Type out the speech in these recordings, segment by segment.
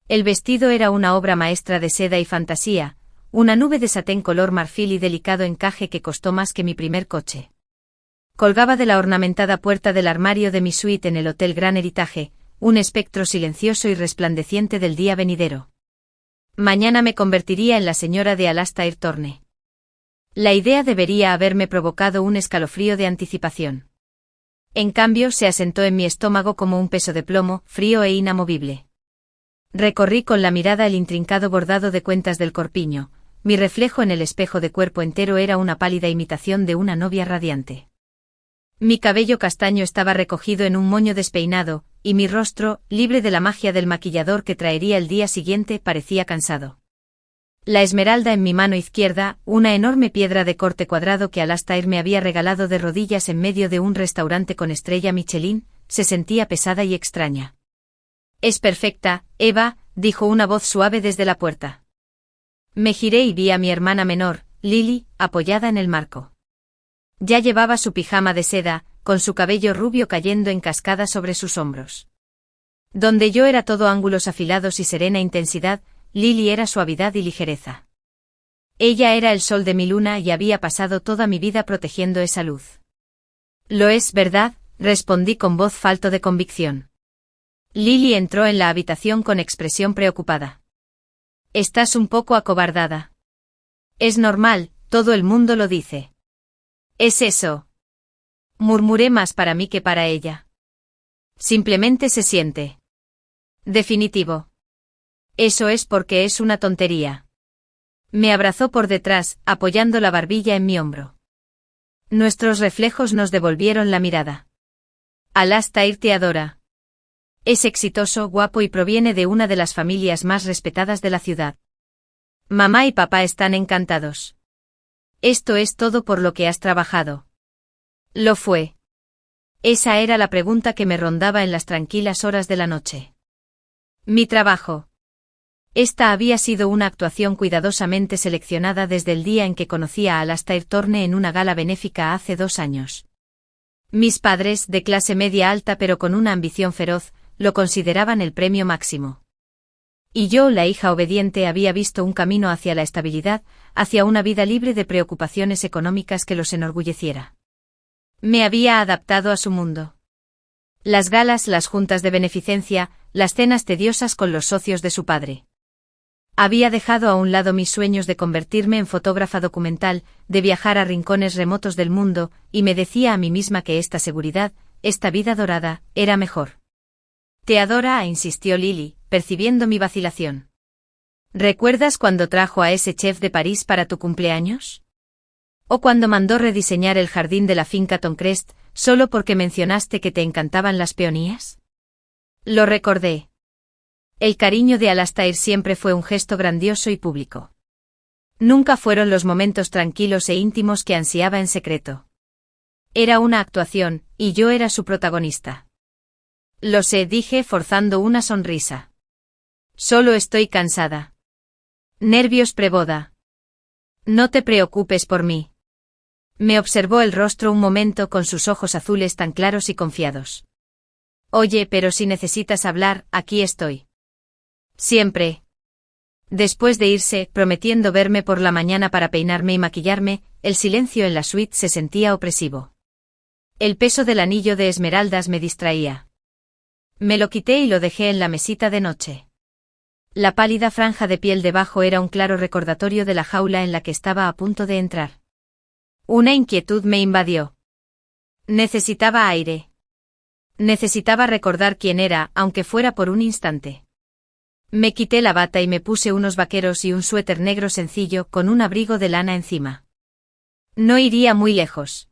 El vestido era una obra maestra de seda y fantasía, una nube de satén color marfil y delicado encaje que costó más que mi primer coche. Colgaba de la ornamentada puerta del armario de mi suite en el Hotel Gran Heritage, un espectro silencioso y resplandeciente del día venidero. Mañana me convertiría en la señora de Alastair Thorne. La idea debería haberme provocado un escalofrío de anticipación. En cambio, se asentó en mi estómago como un peso de plomo, frío e inamovible. Recorrí con la mirada el intrincado bordado de cuentas del corpiño. Mi reflejo en el espejo de cuerpo entero era una pálida imitación de una novia radiante. Mi cabello castaño estaba recogido en un moño despeinado, y mi rostro, libre de la magia del maquillador que traería el día siguiente, parecía cansado. La esmeralda en mi mano izquierda, una enorme piedra de corte cuadrado que Alastair me había regalado de rodillas en medio de un restaurante con estrella Michelin, se sentía pesada y extraña. «Es perfecta, Eva», dijo una voz suave desde la puerta. Me giré y vi a mi hermana menor, Lily, apoyada en el marco. Ya llevaba su pijama de seda, con su cabello rubio cayendo en cascada sobre sus hombros. Donde yo era todo ángulos afilados y serena intensidad, Lily era suavidad y ligereza. Ella era el sol de mi luna y había pasado toda mi vida protegiendo esa luz. «Lo es, ¿verdad?», respondí con voz falto de convicción. Lily entró en la habitación con expresión preocupada. «Estás un poco acobardada». «Es normal, todo el mundo lo dice». «¿Es eso?», murmuré, más para mí que para ella. «Simplemente se siente». «Definitivo». «Eso es porque es una tontería». Me abrazó por detrás, apoyando la barbilla en mi hombro. Nuestros reflejos nos devolvieron la mirada. «Alastair te adora. Es exitoso, guapo y proviene de una de las familias más respetadas de la ciudad. Mamá y papá están encantados. Esto es todo por lo que has trabajado». Lo fue. Esa era la pregunta que me rondaba en las tranquilas horas de la noche. Mi trabajo. Esta había sido una actuación cuidadosamente seleccionada desde el día en que conocí a Alastair Thorne en una gala benéfica hace 2 años. Mis padres, de clase media alta pero con una ambición feroz, lo consideraban el premio máximo. Y yo, la hija obediente, había visto un camino hacia la estabilidad, hacia una vida libre de preocupaciones económicas que los enorgulleciera. Me había adaptado a su mundo. Las galas, las juntas de beneficencia, las cenas tediosas con los socios de su padre. Había dejado a un lado mis sueños de convertirme en fotógrafa documental, de viajar a rincones remotos del mundo, y me decía a mí misma que esta seguridad, esta vida dorada, era mejor. «Te adora», insistió Lily, percibiendo mi vacilación. «¿Recuerdas cuando trajo a ese chef de París para tu cumpleaños? ¿O cuando mandó rediseñar el jardín de la finca Tonkrest, solo porque mencionaste que te encantaban las peonías?» Lo recordé. El cariño de Alastair siempre fue un gesto grandioso y público. Nunca fueron los momentos tranquilos e íntimos que ansiaba en secreto. Era una actuación, y yo era su protagonista. «Lo sé», dije, forzando una sonrisa. «Solo estoy cansada. Nervios preboda». «No te preocupes por mí». Me observó el rostro un momento con sus ojos azules tan claros y confiados. «Oye, pero si necesitas hablar, aquí estoy». «Siempre». Después de irse, prometiendo verme por la mañana para peinarme y maquillarme, el silencio en la suite se sentía opresivo. El peso del anillo de esmeraldas me distraía. Me lo quité y lo dejé en la mesita de noche. La pálida franja de piel debajo era un claro recordatorio de la jaula en la que estaba a punto de entrar. Una inquietud me invadió. Necesitaba aire. Necesitaba recordar quién era, aunque fuera por un instante. Me quité la bata y me puse unos vaqueros y un suéter negro sencillo con un abrigo de lana encima. No iría muy lejos.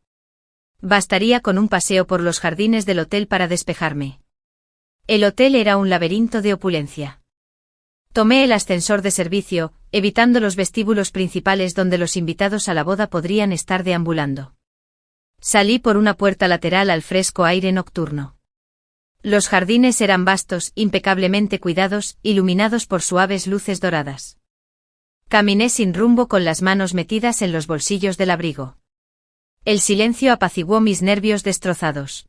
Bastaría con un paseo por los jardines del hotel para despejarme. El hotel era un laberinto de opulencia. Tomé el ascensor de servicio, evitando los vestíbulos principales donde los invitados a la boda podrían estar deambulando. Salí por una puerta lateral al fresco aire nocturno. Los jardines eran vastos, impecablemente cuidados, iluminados por suaves luces doradas. Caminé sin rumbo con las manos metidas en los bolsillos del abrigo. El silencio apaciguó mis nervios destrozados.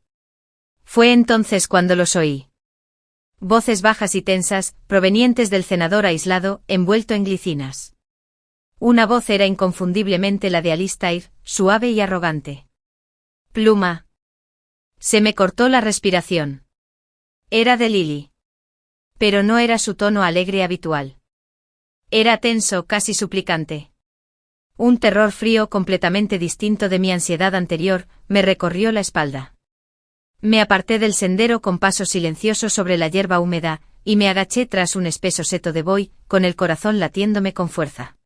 Fue entonces cuando los oí. Voces bajas y tensas, provenientes del cenador aislado, envuelto en glicinas. Una voz era inconfundiblemente la de Alistair, suave y arrogante. Pluma. Se me cortó la respiración. Era de Lily. Pero no era su tono alegre habitual. Era tenso, casi suplicante. Un terror frío completamente distinto de mi ansiedad anterior, me recorrió la espalda. Me aparté del sendero con paso silencioso sobre la hierba húmeda, y me agaché tras un espeso seto de buey, con el corazón latiéndome con fuerza.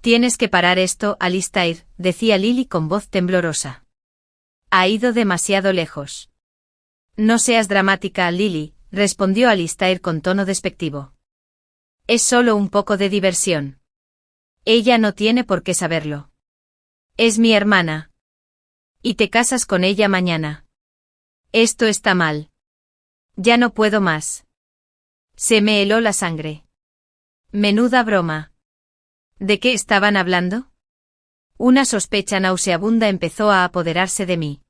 Tienes que parar esto, Alistair, decía Lily con voz temblorosa. Ha ido demasiado lejos. No seas dramática, Lily, respondió Alistair con tono despectivo. Es solo un poco de diversión. Ella no tiene por qué saberlo. Es mi hermana. Y te casas con ella mañana. Esto está mal. Ya no puedo más. Se me heló la sangre. Menuda broma. ¿De qué estaban hablando? Una sospecha nauseabunda empezó a apoderarse de mí.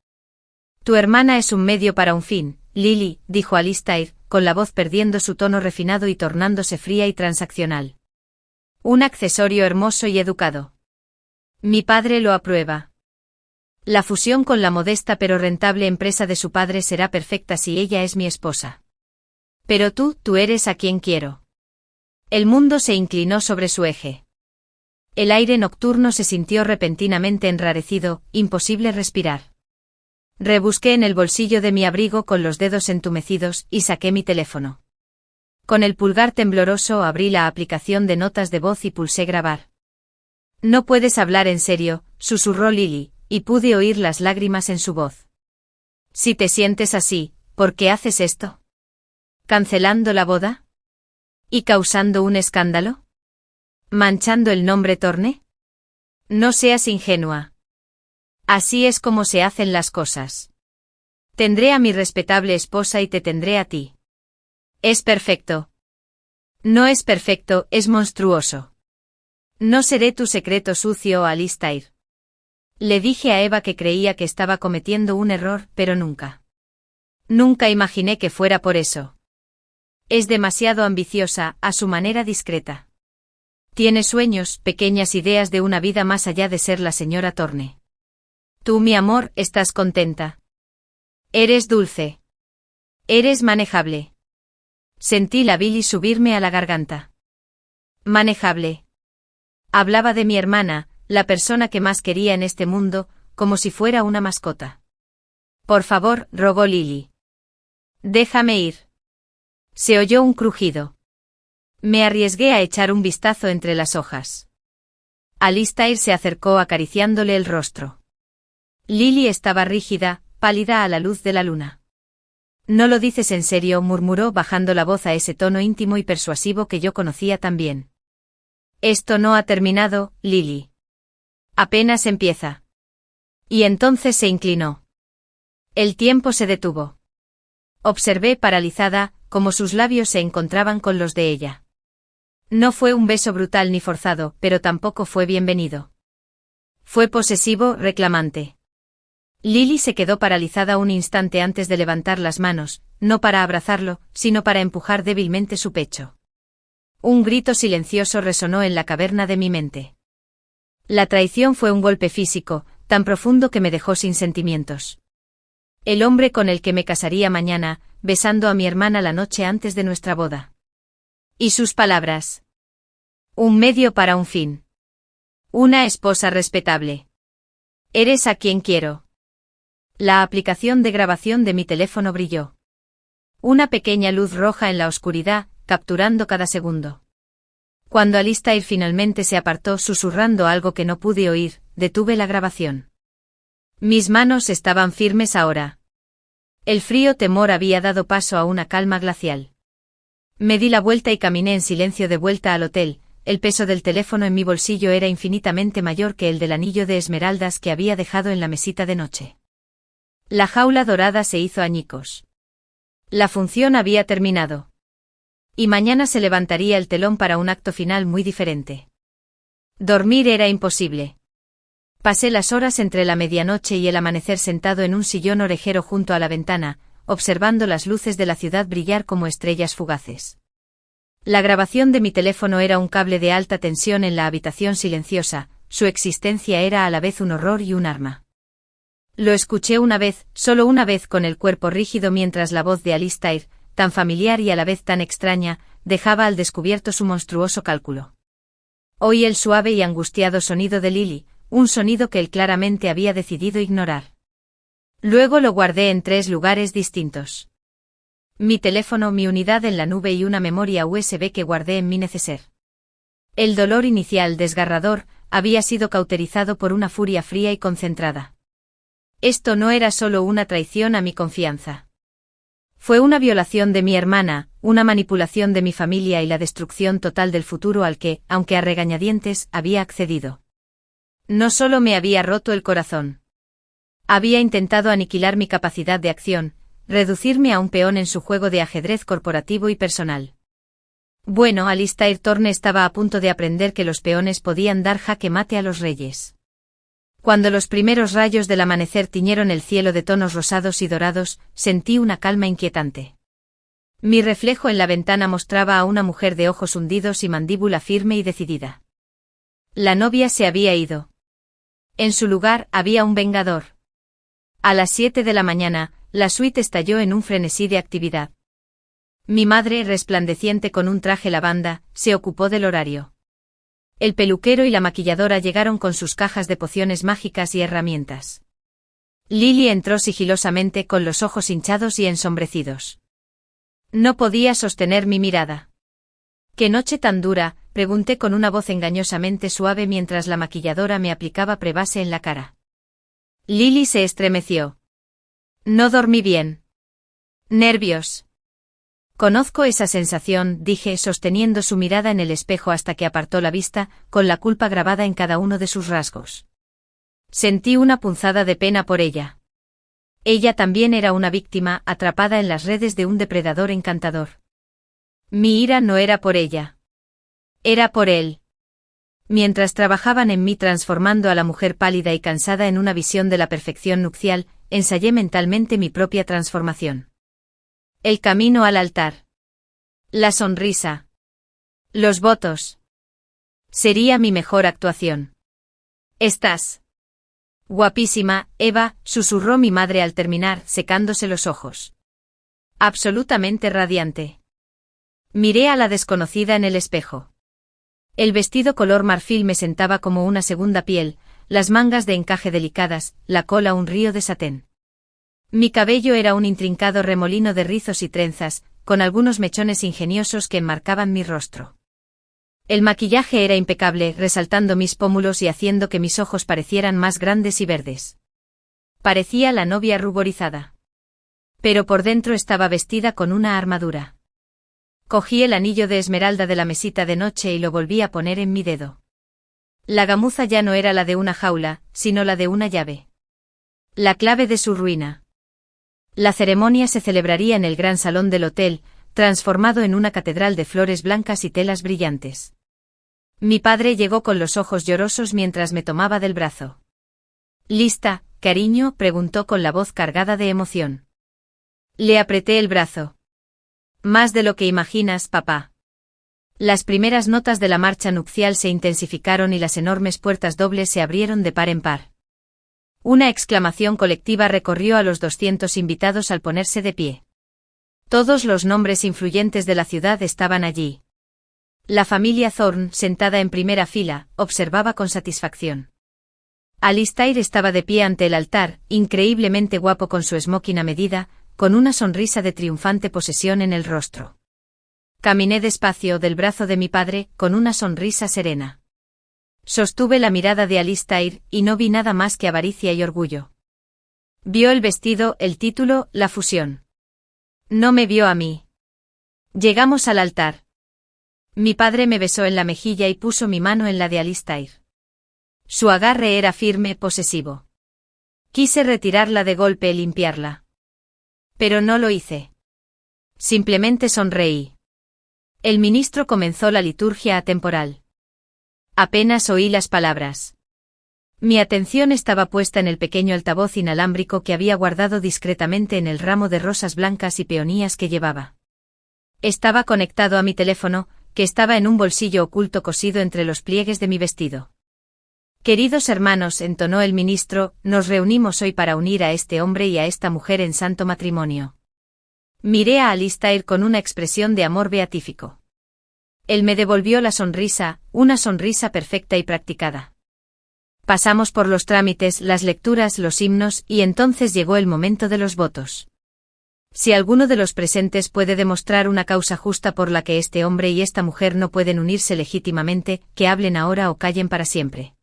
Tu hermana es un medio para un fin, Lily, dijo Alistair, con la voz perdiendo su tono refinado y tornándose fría y transaccional. Un accesorio hermoso y educado. Mi padre lo aprueba. La fusión con la modesta pero rentable empresa de su padre será perfecta si ella es mi esposa. Pero tú eres a quien quiero. El mundo se inclinó sobre su eje. El aire nocturno se sintió repentinamente enrarecido, imposible respirar. Rebusqué en el bolsillo de mi abrigo con los dedos entumecidos y saqué mi teléfono. Con el pulgar tembloroso abrí la aplicación de notas de voz y pulsé grabar. No puedes hablar en serio, susurró Lily, y pude oír las lágrimas en su voz. Si te sientes así, ¿por qué haces esto? ¿Cancelando la boda? ¿Y causando un escándalo? ¿Manchando el nombre Thorne? No seas ingenua. Así es como se hacen las cosas. Tendré a mi respetable esposa y te tendré a ti. Es perfecto. No es perfecto, es monstruoso. No seré tu secreto sucio, Alistair. Le dije a Eva que creía que estaba cometiendo un error, pero nunca. Nunca imaginé que fuera por eso. Es demasiado ambiciosa, a su manera discreta. Tiene sueños, pequeñas ideas de una vida más allá de ser la señora Thorne. Tú, mi amor, estás contenta. Eres dulce. Eres manejable. Sentí la bilis subirme a la garganta. Manejable. Hablaba de mi hermana, la persona que más quería en este mundo, como si fuera una mascota. Por favor, rogó Lily. Déjame ir. Se oyó un crujido. Me arriesgué a echar un vistazo entre las hojas. Alistair se acercó acariciándole el rostro. Lily estaba rígida, pálida a la luz de la luna. No lo dices en serio, murmuró bajando la voz a ese tono íntimo y persuasivo que yo conocía tan bien. Esto no ha terminado, Lily. Apenas empieza. Y entonces se inclinó. El tiempo se detuvo. Observé paralizada, cómo sus labios se encontraban con los de ella. No fue un beso brutal ni forzado, pero tampoco fue bienvenido. Fue posesivo, reclamante. Lily se quedó paralizada un instante antes de levantar las manos, no para abrazarlo, sino para empujar débilmente su pecho. Un grito silencioso resonó en la caverna de mi mente. La traición fue un golpe físico, tan profundo que me dejó sin sentimientos. El hombre con el que me casaría mañana, besando a mi hermana la noche antes de nuestra boda. Y sus palabras. Un medio para un fin. Una esposa respetable. Eres a quien quiero. La aplicación de grabación de mi teléfono brilló. Una pequeña luz roja en la oscuridad, capturando cada segundo. Cuando Alistair finalmente se apartó susurrando algo que no pude oír, detuve la grabación. Mis manos estaban firmes ahora. El frío temor había dado paso a una calma glacial. Me di la vuelta y caminé en silencio de vuelta al hotel. El peso del teléfono en mi bolsillo era infinitamente mayor que el del anillo de esmeraldas que había dejado en la mesita de noche. La jaula dorada se hizo añicos. La función había terminado. Y mañana se levantaría el telón para un acto final muy diferente. Dormir era imposible. Pasé las horas entre la medianoche y el amanecer sentado en un sillón orejero junto a la ventana, observando las luces de la ciudad brillar como estrellas fugaces. La grabación de mi teléfono era un cable de alta tensión en la habitación silenciosa, su existencia era a la vez un horror y un arma. Lo escuché una vez, solo una vez con el cuerpo rígido mientras la voz de Alistair, tan familiar y a la vez tan extraña, dejaba al descubierto su monstruoso cálculo. Oí el suave y angustiado sonido de Lily, un sonido que él claramente había decidido ignorar. Luego lo guardé en 3 lugares distintos. Mi teléfono, mi unidad en la nube y una memoria USB que guardé en mi neceser. El dolor inicial desgarrador había sido cauterizado por una furia fría y concentrada. Esto no era solo una traición a mi confianza. Fue una violación de mi hermana, una manipulación de mi familia y la destrucción total del futuro al que, aunque a regañadientes, había accedido. No solo me había roto el corazón. Había intentado aniquilar mi capacidad de acción, reducirme a un peón en su juego de ajedrez corporativo y personal. Bueno, Alistair Thorne estaba a punto de aprender que los peones podían dar jaque mate a los reyes. Cuando los primeros rayos del amanecer tiñeron el cielo de tonos rosados y dorados, sentí una calma inquietante. Mi reflejo en la ventana mostraba a una mujer de ojos hundidos y mandíbula firme y decidida. La novia se había ido. En su lugar había un vengador. A las 7 de la mañana, la suite estalló en un frenesí de actividad. Mi madre, resplandeciente con un traje lavanda, se ocupó del horario. El peluquero y la maquilladora llegaron con sus cajas de pociones mágicas y herramientas. Lily entró sigilosamente con los ojos hinchados y ensombrecidos. No podía sostener mi mirada. —¿Qué noche tan dura? —pregunté con una voz engañosamente suave mientras la maquilladora me aplicaba prebase en la cara. Lily se estremeció. —No dormí bien. —Nervios. Conozco esa sensación, dije sosteniendo su mirada en el espejo hasta que apartó la vista, con la culpa grabada en cada uno de sus rasgos. Sentí una punzada de pena por ella. Ella también era una víctima, atrapada en las redes de un depredador encantador. Mi ira no era por ella. Era por él. Mientras trabajaban en mí transformando a la mujer pálida y cansada en una visión de la perfección nupcial, ensayé mentalmente mi propia transformación. El camino al altar. La sonrisa. Los votos. Sería mi mejor actuación. Estás guapísima, Eva, susurró mi madre al terminar, secándose los ojos. Absolutamente radiante. Miré a la desconocida en el espejo. El vestido color marfil me sentaba como una segunda piel, las mangas de encaje delicadas, la cola un río de satén. Mi cabello era un intrincado remolino de rizos y trenzas, con algunos mechones ingeniosos que enmarcaban mi rostro. El maquillaje era impecable, resaltando mis pómulos y haciendo que mis ojos parecieran más grandes y verdes. Parecía la novia ruborizada. Pero por dentro estaba vestida con una armadura. Cogí el anillo de esmeralda de la mesita de noche y lo volví a poner en mi dedo. La gamuza ya no era la de una jaula, sino la de una llave. La clave de su ruina. La ceremonia se celebraría en el gran salón del hotel, transformado en una catedral de flores blancas y telas brillantes. Mi padre llegó con los ojos llorosos mientras me tomaba del brazo. —¿Lista, cariño? —preguntó con la voz cargada de emoción. Le apreté el brazo. —Más de lo que imaginas, papá. Las primeras notas de la marcha nupcial se intensificaron y las enormes puertas dobles se abrieron de par en par. Una exclamación colectiva recorrió a los 200 invitados al ponerse de pie. Todos los nombres influyentes de la ciudad estaban allí. La familia Thorne, sentada en primera fila, observaba con satisfacción. Alistair estaba de pie ante el altar, increíblemente guapo con su smoking a medida, con una sonrisa de triunfante posesión en el rostro. Caminé despacio del brazo de mi padre, con una sonrisa serena. Sostuve la mirada de Alistair, y no vi nada más que avaricia y orgullo. Vio el vestido, el título, la fusión. No me vio a mí. Llegamos al altar. Mi padre me besó en la mejilla y puso mi mano en la de Alistair. Su agarre era firme, posesivo. Quise retirarla de golpe y limpiarla. Pero no lo hice. Simplemente sonreí. El ministro comenzó la liturgia atemporal. Apenas oí las palabras. Mi atención estaba puesta en el pequeño altavoz inalámbrico que había guardado discretamente en el ramo de rosas blancas y peonías que llevaba. Estaba conectado a mi teléfono, que estaba en un bolsillo oculto cosido entre los pliegues de mi vestido. Queridos hermanos, entonó el ministro, nos reunimos hoy para unir a este hombre y a esta mujer en santo matrimonio. Miré a Alistair con una expresión de amor beatífico. Él me devolvió la sonrisa, una sonrisa perfecta y practicada. Pasamos por los trámites, las lecturas, los himnos, y entonces llegó el momento de los votos. Si alguno de los presentes puede demostrar una causa justa por la que este hombre y esta mujer no pueden unirse legítimamente, que hablen ahora o callen para siempre.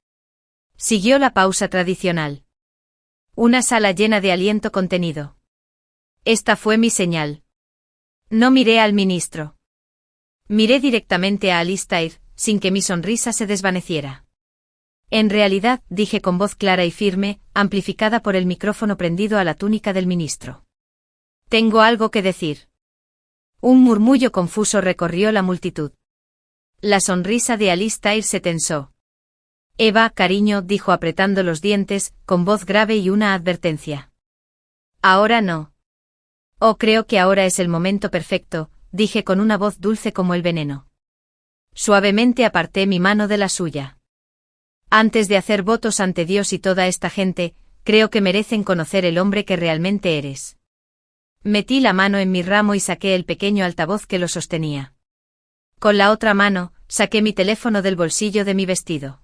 Siguió la pausa tradicional. Una sala llena de aliento contenido. Esta fue mi señal. No miré al ministro. Miré directamente a Alistair, sin que mi sonrisa se desvaneciera. En realidad, dije con voz clara y firme, amplificada por el micrófono prendido a la túnica del ministro. Tengo algo que decir. Un murmullo confuso recorrió la multitud. La sonrisa de Alistair se tensó. Eva, cariño, dijo apretando los dientes, con voz grave y una advertencia. Ahora no. Oh, creo que ahora es el momento perfecto, dije con una voz dulce como el veneno. Suavemente aparté mi mano de la suya. Antes de hacer votos ante Dios y toda esta gente, creo que merecen conocer el hombre que realmente eres. Metí la mano en mi ramo y saqué el pequeño altavoz que lo sostenía. Con la otra mano, saqué mi teléfono del bolsillo de mi vestido.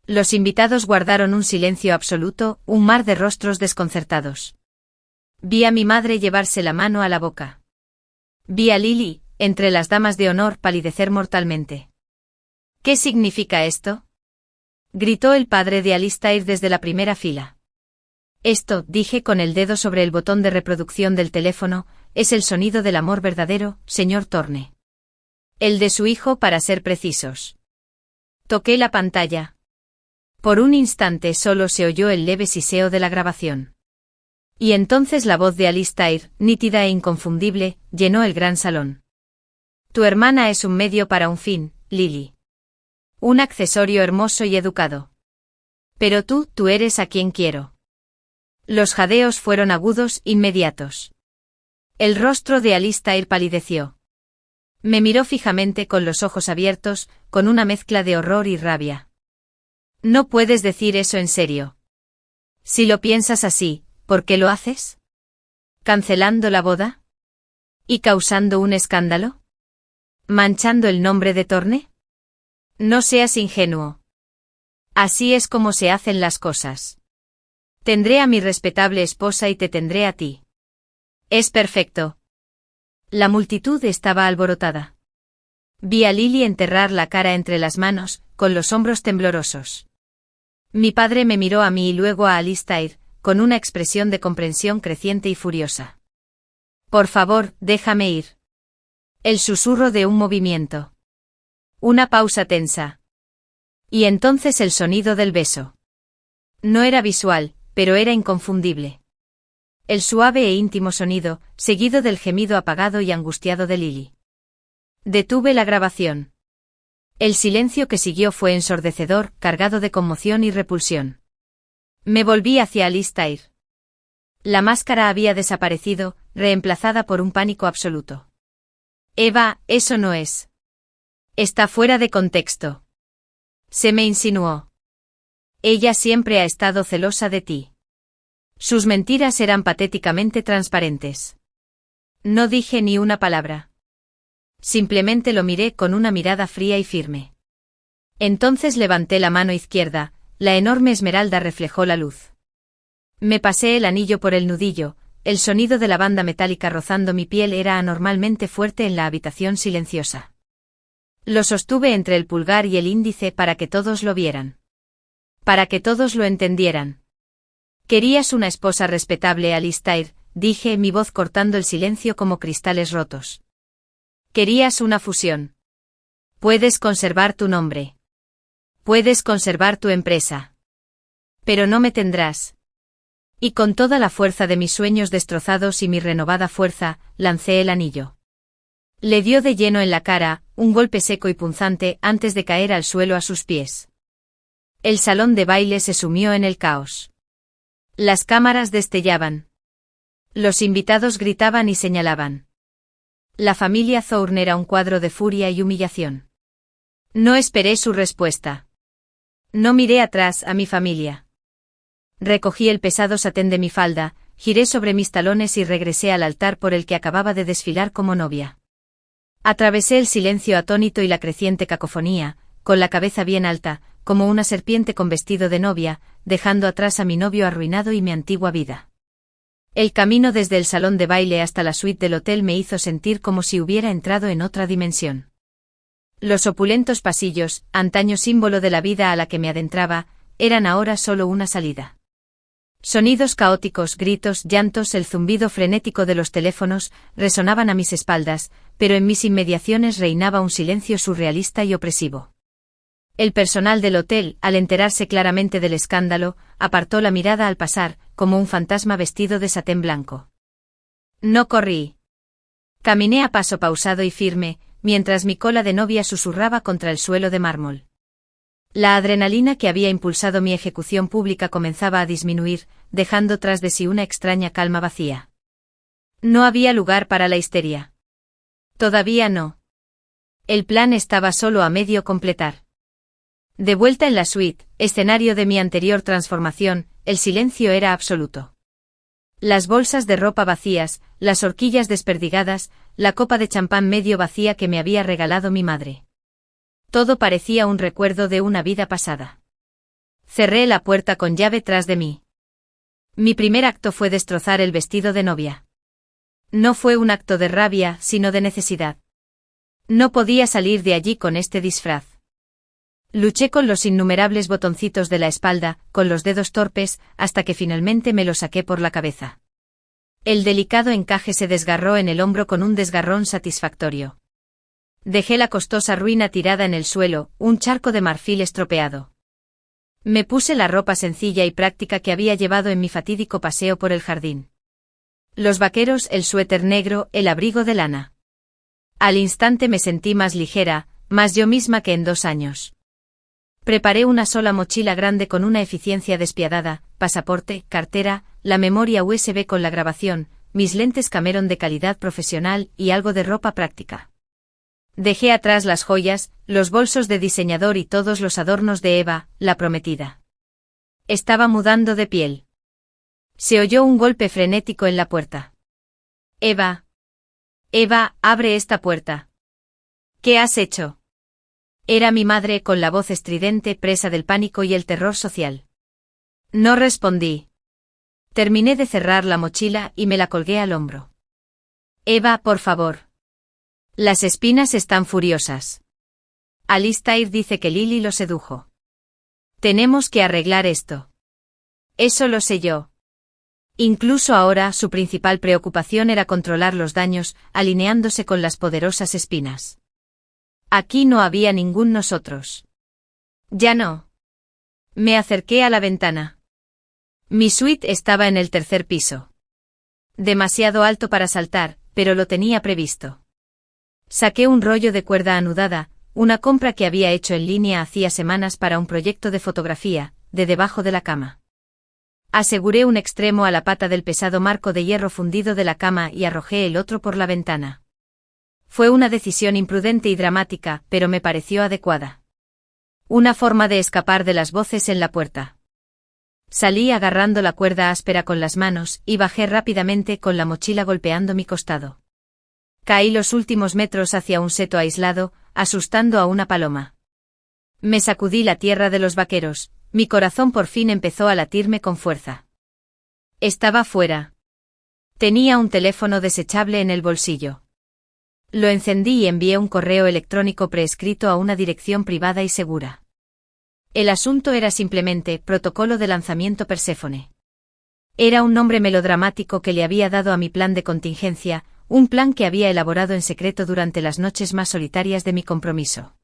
Los invitados guardaron un silencio absoluto, un mar de rostros desconcertados. Vi a mi madre llevarse la mano a la boca. Vi a Lily, entre las damas de honor, palidecer mortalmente. ¿Qué significa esto?, gritó el padre de Alistair desde la primera fila. Esto, dije con el dedo sobre el botón de reproducción del teléfono, es el sonido del amor verdadero, señor Thorne. El de su hijo, para ser precisos. Toqué la pantalla. Por un instante solo se oyó el leve siseo de la grabación. Y entonces la voz de Alistair, nítida e inconfundible, llenó el gran salón. Tu hermana es un medio para un fin, Lily. Un accesorio hermoso y educado. Pero tú eres a quien quiero. Los jadeos fueron agudos, inmediatos. El rostro de Alistair palideció. Me miró fijamente con los ojos abiertos, con una mezcla de horror y rabia. No puedes decir eso en serio. Si lo piensas así, ¿por qué lo haces? ¿Cancelando la boda? ¿Y causando un escándalo? ¿Manchando el nombre de Thorne? No seas ingenuo. Así es como se hacen las cosas. Tendré a mi respetable esposa y te tendré a ti. Es perfecto. La multitud estaba alborotada. Vi a Lily enterrar la cara entre las manos, con los hombros temblorosos. Mi padre me miró a mí y luego a Alistair, con una expresión de comprensión creciente y furiosa. Por favor, déjame ir. El susurro de un movimiento. Una pausa tensa. Y entonces el sonido del beso. No era visual, pero era inconfundible. El suave e íntimo sonido, seguido del gemido apagado y angustiado de Lily. Detuve la grabación. El silencio que siguió fue ensordecedor, cargado de conmoción y repulsión. Me volví hacia Alistair. La máscara había desaparecido, reemplazada por un pánico absoluto. Eva, eso no es. Está fuera de contexto. Se me insinuó. Ella siempre ha estado celosa de ti. Sus mentiras eran patéticamente transparentes. No dije ni una palabra. Simplemente lo miré con una mirada fría y firme. Entonces levanté la mano izquierda, la enorme esmeralda reflejó la luz. Me pasé el anillo por el nudillo, el sonido de la banda metálica rozando mi piel era anormalmente fuerte en la habitación silenciosa. Lo sostuve entre el pulgar y el índice para que todos lo vieran. Para que todos lo entendieran. Querías una esposa respetable, Alistair, dije, mi voz cortando el silencio como cristales rotos. Querías una fusión. Puedes conservar tu nombre. Puedes conservar tu empresa. Pero no me tendrás. Y con toda la fuerza de mis sueños destrozados y mi renovada fuerza, lancé el anillo. Le dio de lleno en la cara, un golpe seco y punzante antes de caer al suelo a sus pies. El salón de baile se sumió en el caos. Las cámaras destellaban. Los invitados gritaban y señalaban. La familia Thorne era un cuadro de furia y humillación. No esperé su respuesta. No miré atrás a mi familia. Recogí el pesado satén de mi falda, giré sobre mis talones y regresé al altar por el que acababa de desfilar como novia. Atravesé el silencio atónito y la creciente cacofonía, con la cabeza bien alta, como una serpiente con vestido de novia, dejando atrás a mi novio arruinado y mi antigua vida. El camino desde el salón de baile hasta la suite del hotel me hizo sentir como si hubiera entrado en otra dimensión. Los opulentos pasillos, antaño símbolo de la vida a la que me adentraba, eran ahora solo una salida. Sonidos caóticos, gritos, llantos, el zumbido frenético de los teléfonos, resonaban a mis espaldas, pero en mis inmediaciones reinaba un silencio surrealista y opresivo. El personal del hotel, al enterarse claramente del escándalo, apartó la mirada al pasar, como un fantasma vestido de satén blanco. No corrí. Caminé a paso pausado y firme, mientras mi cola de novia susurraba contra el suelo de mármol. La adrenalina que había impulsado mi ejecución pública comenzaba a disminuir, dejando tras de sí una extraña calma vacía. No había lugar para la histeria. Todavía no. El plan estaba solo a medio completar. De vuelta en la suite, escenario de mi anterior transformación, el silencio era absoluto. Las bolsas de ropa vacías, las horquillas desperdigadas, la copa de champán medio vacía que me había regalado mi madre. Todo parecía un recuerdo de una vida pasada. Cerré la puerta con llave tras de mí. Mi primer acto fue destrozar el vestido de novia. No fue un acto de rabia, sino de necesidad. No podía salir de allí con este disfraz. Luché con los innumerables botoncitos de la espalda, con los dedos torpes, hasta que finalmente me lo saqué por la cabeza. El delicado encaje se desgarró en el hombro con un desgarrón satisfactorio. Dejé la costosa ruina tirada en el suelo, un charco de marfil estropeado. Me puse la ropa sencilla y práctica que había llevado en mi fatídico paseo por el jardín. Los vaqueros, el suéter negro, el abrigo de lana. Al instante me sentí más ligera, más yo misma que en 2 años. Preparé una sola mochila grande con una eficiencia despiadada, pasaporte, cartera, la memoria USB con la grabación, mis lentes Cameron de calidad profesional y algo de ropa práctica. Dejé atrás las joyas, los bolsos de diseñador y todos los adornos de Eva, la prometida. Estaba mudando de piel. Se oyó un golpe frenético en la puerta. Eva. Eva, abre esta puerta. ¿Qué has hecho? Era mi madre con la voz estridente, presa del pánico y el terror social. No respondí. Terminé de cerrar la mochila y me la colgué al hombro. Eva, por favor. Las espinas están furiosas. Alistair dice que Lily lo sedujo. Tenemos que arreglar esto. Eso lo sé yo. Incluso ahora su principal preocupación era controlar los daños, alineándose con las poderosas espinas. Aquí no había ningún nosotros. Ya no. Me acerqué a la ventana. Mi suite estaba en el 3er piso. Demasiado alto para saltar, pero lo tenía previsto. Saqué un rollo de cuerda anudada, una compra que había hecho en línea hacía semanas para un proyecto de fotografía, de debajo de la cama. Aseguré un extremo a la pata del pesado marco de hierro fundido de la cama y arrojé el otro por la ventana. Fue una decisión imprudente y dramática, pero me pareció adecuada. Una forma de escapar de las voces en la puerta. Salí agarrando la cuerda áspera con las manos y bajé rápidamente con la mochila golpeando mi costado. Caí los últimos metros hacia un seto aislado, asustando a una paloma. Me sacudí la tierra de los vaqueros, mi corazón por fin empezó a latirme con fuerza. Estaba fuera. Tenía un teléfono desechable en el bolsillo. Lo encendí y envié un correo electrónico preescrito a una dirección privada y segura. El asunto era simplemente Protocolo de Lanzamiento Perséfone. Era un nombre melodramático que le había dado a mi plan de contingencia, un plan que había elaborado en secreto durante las noches más solitarias de mi compromiso.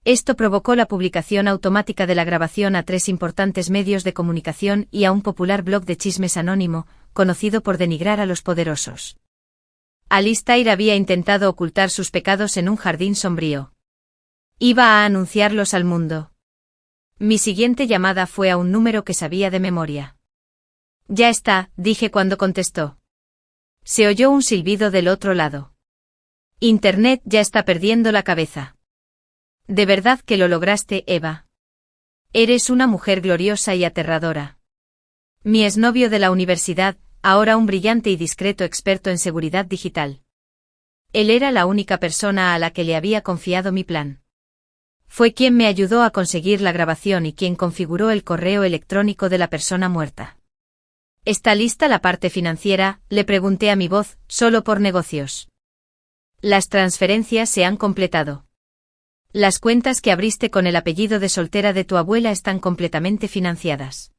Esto provocó la publicación automática de la grabación a 3 importantes medios de comunicación y a un popular blog de chismes anónimo, conocido por denigrar a los poderosos. Alistair había intentado ocultar sus pecados en un jardín sombrío. Iba a anunciarlos al mundo. Mi siguiente llamada fue a un número que sabía de memoria. Ya está, dije cuando contestó. Se oyó un silbido del otro lado. Internet ya está perdiendo la cabeza. De verdad que lo lograste, Eva. Eres una mujer gloriosa y aterradora. Mi exnovio de la universidad, ahora un brillante y discreto experto en seguridad digital. Él era la única persona a la que le había confiado mi plan. Fue quien me ayudó a conseguir la grabación y quien configuró el correo electrónico de la persona muerta. ¿Está lista la parte financiera?, le pregunté a mi voz, solo por negocios. Las transferencias se han completado. Las cuentas que abriste con el apellido de soltera de tu abuela están completamente financiadas.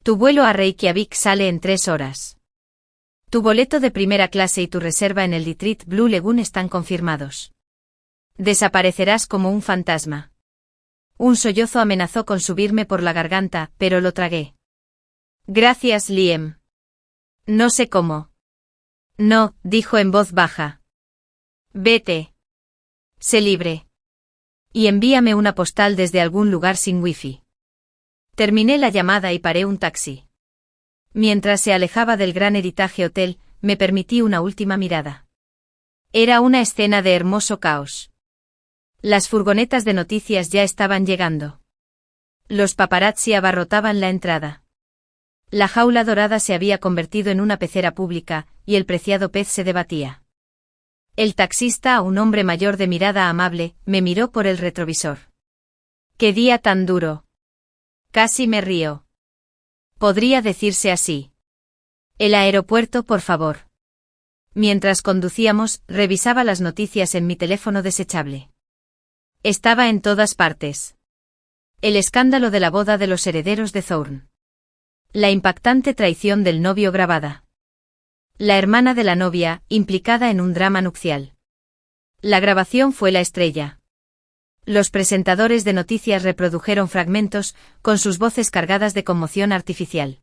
Tu vuelo a Reykjavik sale en 3 horas. Tu boleto de primera clase y tu reserva en el Detroit Blue Lagoon están confirmados. Desaparecerás como un fantasma. Un sollozo amenazó con subirme por la garganta, pero lo tragué. Gracias, Liam. No sé cómo. No, dijo en voz baja. Vete. Sé libre. Y envíame una postal desde algún lugar sin wifi. Terminé la llamada y paré un taxi. Mientras se alejaba del Gran Heritage Hotel, me permití una última mirada. Era una escena de hermoso caos. Las furgonetas de noticias ya estaban llegando. Los paparazzi abarrotaban la entrada. La jaula dorada se había convertido en una pecera pública, y el preciado pez se debatía. El taxista, un hombre mayor de mirada amable, me miró por el retrovisor. ¡Qué día tan duro! Casi me río. Podría decirse así. El aeropuerto, por favor. Mientras conducíamos, revisaba las noticias en mi teléfono desechable. Estaba en todas partes. El escándalo de la boda de los herederos de Thorne. La impactante traición del novio grabada. La hermana de la novia, implicada en un drama nupcial. La grabación fue la estrella. Los presentadores de noticias reprodujeron fragmentos, con sus voces cargadas de conmoción artificial.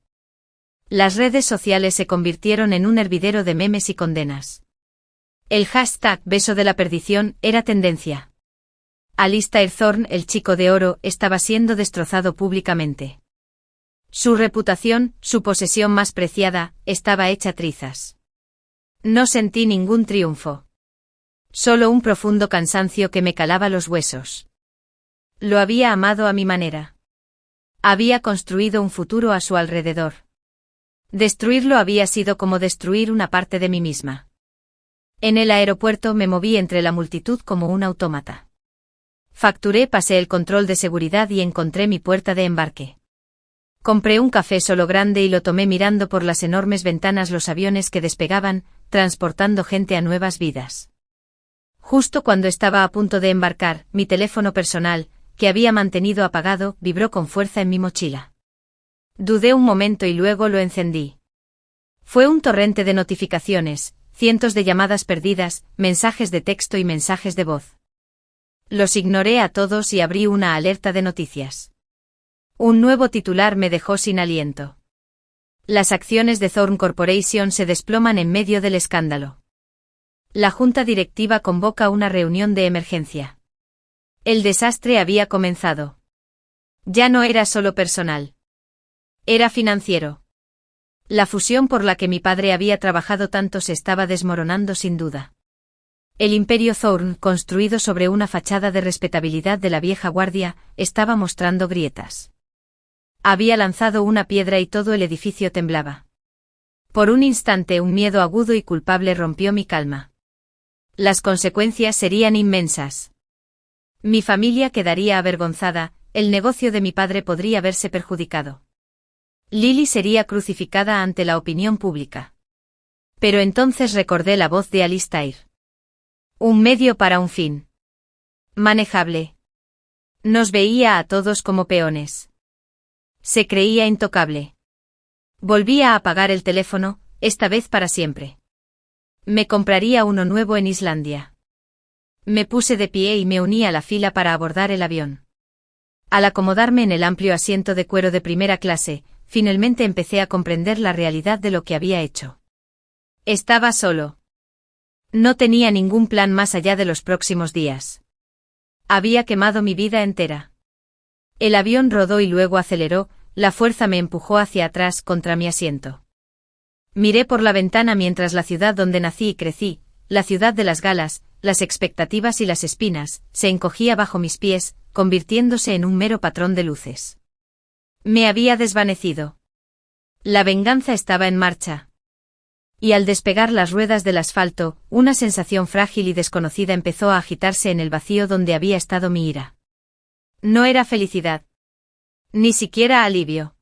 Las redes sociales se convirtieron en un hervidero de memes y condenas. El hashtag beso de la perdición era tendencia. Alistair Thorne, el chico de oro, estaba siendo destrozado públicamente. Su reputación, su posesión más preciada, estaba hecha trizas. No sentí ningún triunfo. Solo un profundo cansancio que me calaba los huesos. Lo había amado a mi manera. Había construido un futuro a su alrededor. Destruirlo había sido como destruir una parte de mí misma. En el aeropuerto me moví entre la multitud como un autómata. Facturé, pasé el control de seguridad y encontré mi puerta de embarque. Compré un café solo grande y lo tomé mirando por las enormes ventanas los aviones que despegaban, transportando gente a nuevas vidas. Justo cuando estaba a punto de embarcar, mi teléfono personal, que había mantenido apagado, vibró con fuerza en mi mochila. Dudé un momento y luego lo encendí. Fue un torrente de notificaciones, cientos de llamadas perdidas, mensajes de texto y mensajes de voz. Los ignoré a todos y abrí una alerta de noticias. Un nuevo titular me dejó sin aliento. Las acciones de Thorne Corporation se desploman en medio del escándalo. La junta directiva convoca una reunión de emergencia. El desastre había comenzado. Ya no era solo personal. Era financiero. La fusión por la que mi padre había trabajado tanto se estaba desmoronando sin duda. El imperio Thorne, construido sobre una fachada de respetabilidad de la vieja guardia, estaba mostrando grietas. Había lanzado una piedra y todo el edificio temblaba. Por un instante un miedo agudo y culpable rompió mi calma. Las consecuencias serían inmensas. Mi familia quedaría avergonzada, el negocio de mi padre podría verse perjudicado. Lily sería crucificada ante la opinión pública. Pero entonces recordé la voz de Alistair. Un medio para un fin. Manejable. Nos veía a todos como peones. Se creía intocable. Volví a apagar el teléfono, esta vez para siempre. Me compraría uno nuevo en Islandia. Me puse de pie y me uní a la fila para abordar el avión. Al acomodarme en el amplio asiento de cuero de primera clase, finalmente empecé a comprender la realidad de lo que había hecho. Estaba solo. No tenía ningún plan más allá de los próximos días. Había quemado mi vida entera. El avión rodó y luego aceleró, la fuerza me empujó hacia atrás contra mi asiento. Miré por la ventana mientras la ciudad donde nací y crecí, la ciudad de las galas, las expectativas y las espinas, se encogía bajo mis pies, convirtiéndose en un mero patrón de luces. Me había desvanecido. La venganza estaba en marcha. Y al despegar las ruedas del asfalto, una sensación frágil y desconocida empezó a agitarse en el vacío donde había estado mi ira. No era felicidad. Ni siquiera alivio.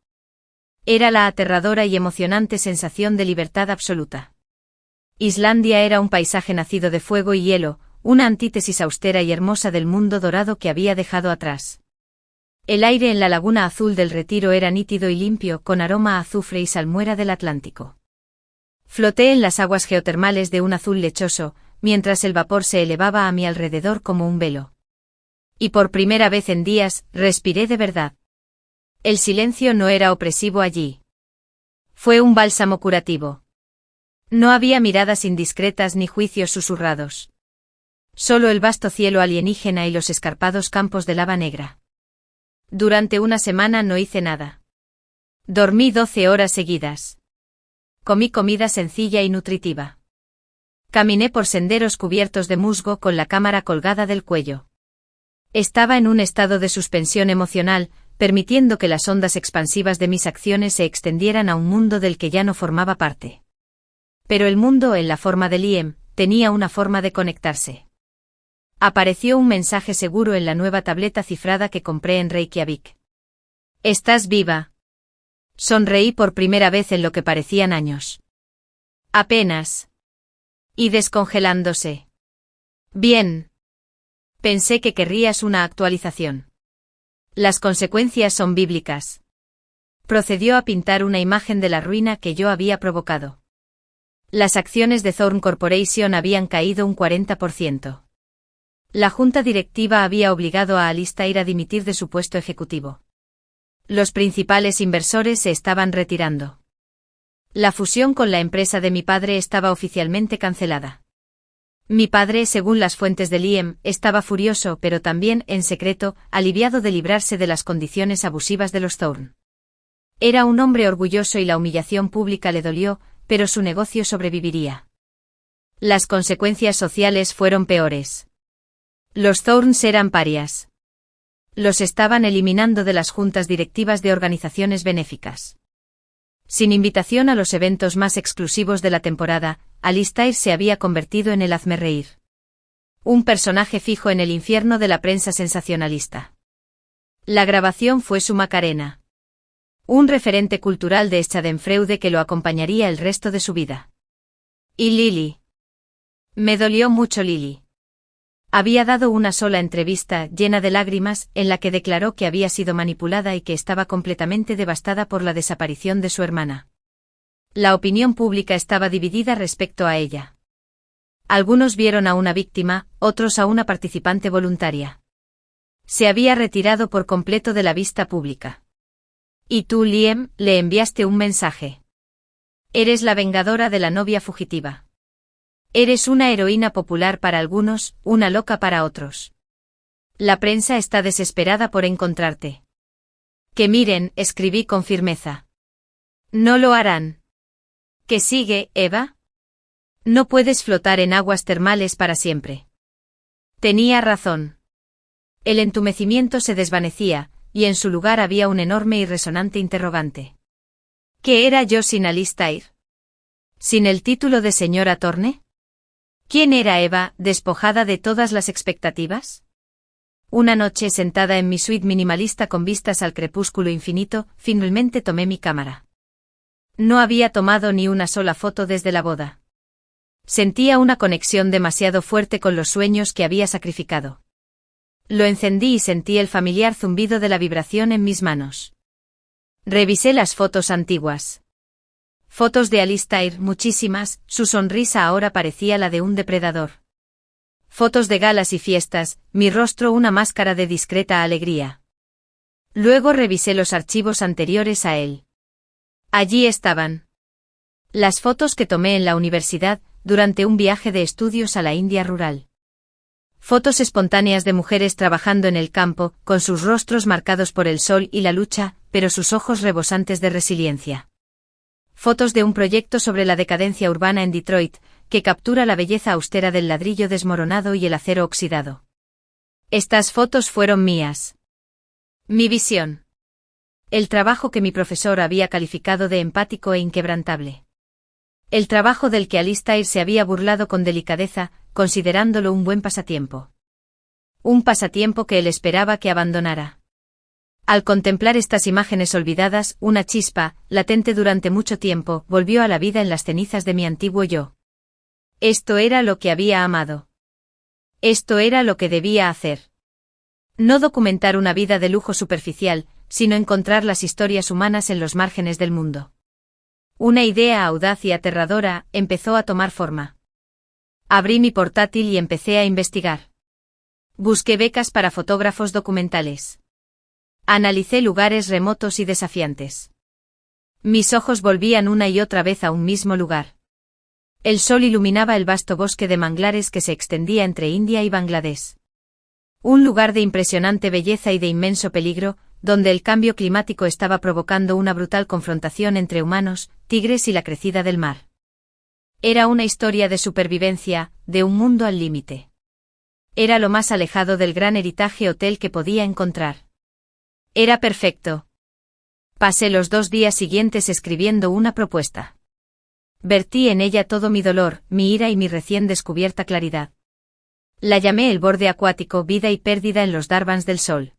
Era la aterradora y emocionante sensación de libertad absoluta. Islandia era un paisaje nacido de fuego y hielo, una antítesis austera y hermosa del mundo dorado que había dejado atrás. El aire en la laguna azul del Retiro era nítido y limpio, con aroma a azufre y salmuera del Atlántico. Floté en las aguas geotermales de un azul lechoso, mientras el vapor se elevaba a mi alrededor como un velo. Y por primera vez en días, respiré de verdad. El silencio no era opresivo allí. Fue un bálsamo curativo. No había miradas indiscretas ni juicios susurrados. Solo el vasto cielo alienígena y los escarpados campos de lava negra. Durante una semana no hice nada. Dormí 12 horas seguidas. Comí comida sencilla y nutritiva. Caminé por senderos cubiertos de musgo con la cámara colgada del cuello. Estaba en un estado de suspensión emocional, permitiendo que las ondas expansivas de mis acciones se extendieran a un mundo del que ya no formaba parte. Pero el mundo, en la forma de Liam, tenía una forma de conectarse. Apareció un mensaje seguro en la nueva tableta cifrada que compré en Reykjavik. «Estás viva». Sonreí por primera vez en lo que parecían años. Apenas. Y descongelándose. Bien. Pensé que querrías una actualización. Las consecuencias son bíblicas. Procedió a pintar una imagen de la ruina que yo había provocado. Las acciones de Thorn Corporation habían caído un 40%. La junta directiva había obligado a Alistair a dimitir de su puesto ejecutivo. Los principales inversores se estaban retirando. La fusión con la empresa de mi padre estaba oficialmente cancelada. Mi padre, según las fuentes de Liam, estaba furioso pero también, en secreto, aliviado de librarse de las condiciones abusivas de los Thorn. Era un hombre orgulloso y la humillación pública le dolió, pero su negocio sobreviviría. Las consecuencias sociales fueron peores. Los Thorns eran parias. Los estaban eliminando de las juntas directivas de organizaciones benéficas. Sin invitación a los eventos más exclusivos de la temporada, Alistair se había convertido en el hazmerreír. Un personaje fijo en el infierno de la prensa sensacionalista. La grabación fue su Macarena. Un referente cultural de Schadenfreude que lo acompañaría el resto de su vida. Y Lily. Me dolió mucho Lily. Había dado una sola entrevista, llena de lágrimas, en la que declaró que había sido manipulada y que estaba completamente devastada por la desaparición de su hermana. La opinión pública estaba dividida respecto a ella. Algunos vieron a una víctima, otros a una participante voluntaria. Se había retirado por completo de la vista pública. Y tú, Liam, le enviaste un mensaje. Eres la vengadora de la novia fugitiva. Eres una heroína popular para algunos, una loca para otros. La prensa está desesperada por encontrarte. Que miren, escribí con firmeza. No lo harán. ¿Qué sigue, Eva? No puedes flotar en aguas termales para siempre. Tenía razón. El entumecimiento se desvanecía, y en su lugar había un enorme y resonante interrogante. ¿Qué era yo sin Alistair? ¿Sin el título de señora Thorne? ¿Quién era Eva, despojada de todas las expectativas? Una noche sentada en mi suite minimalista con vistas al crepúsculo infinito, finalmente tomé mi cámara. No había tomado ni una sola foto desde la boda. Sentía una conexión demasiado fuerte con los sueños que había sacrificado. Lo encendí y sentí el familiar zumbido de la vibración en mis manos. Revisé las fotos antiguas. Fotos de Alistair, muchísimas, su sonrisa ahora parecía la de un depredador. Fotos de galas y fiestas, mi rostro una máscara de discreta alegría. Luego revisé los archivos anteriores a él. Allí estaban. Las fotos que tomé en la universidad, durante un viaje de estudios a la India rural. Fotos espontáneas de mujeres trabajando en el campo, con sus rostros marcados por el sol y la lucha, pero sus ojos rebosantes de resiliencia. Fotos de un proyecto sobre la decadencia urbana en Detroit, que captura la belleza austera del ladrillo desmoronado y el acero oxidado. Estas fotos fueron mías. Mi visión. El trabajo que mi profesor había calificado de empático e inquebrantable. El trabajo del que Alistair se había burlado con delicadeza, considerándolo un buen pasatiempo. Un pasatiempo que él esperaba que abandonara. Al contemplar estas imágenes olvidadas, una chispa, latente durante mucho tiempo, volvió a la vida en las cenizas de mi antiguo yo. Esto era lo que había amado. Esto era lo que debía hacer. No documentar una vida de lujo superficial, sino encontrar las historias humanas en los márgenes del mundo. Una idea audaz y aterradora empezó a tomar forma. Abrí mi portátil y empecé a investigar. Busqué becas para fotógrafos documentales. Analicé lugares remotos y desafiantes. Mis ojos volvían una y otra vez a un mismo lugar. El sol iluminaba el vasto bosque de manglares que se extendía entre India y Bangladesh. Un lugar de impresionante belleza y de inmenso peligro, donde el cambio climático estaba provocando una brutal confrontación entre humanos, tigres y la crecida del mar. Era una historia de supervivencia, de un mundo al límite. Era lo más alejado del gran Heritage Hotel que podía encontrar. Era perfecto. Pasé los 2 días siguientes escribiendo una propuesta. Vertí en ella todo mi dolor, mi ira y mi recién descubierta claridad. La llamé el borde acuático, vida y pérdida en los Darbans del Sol.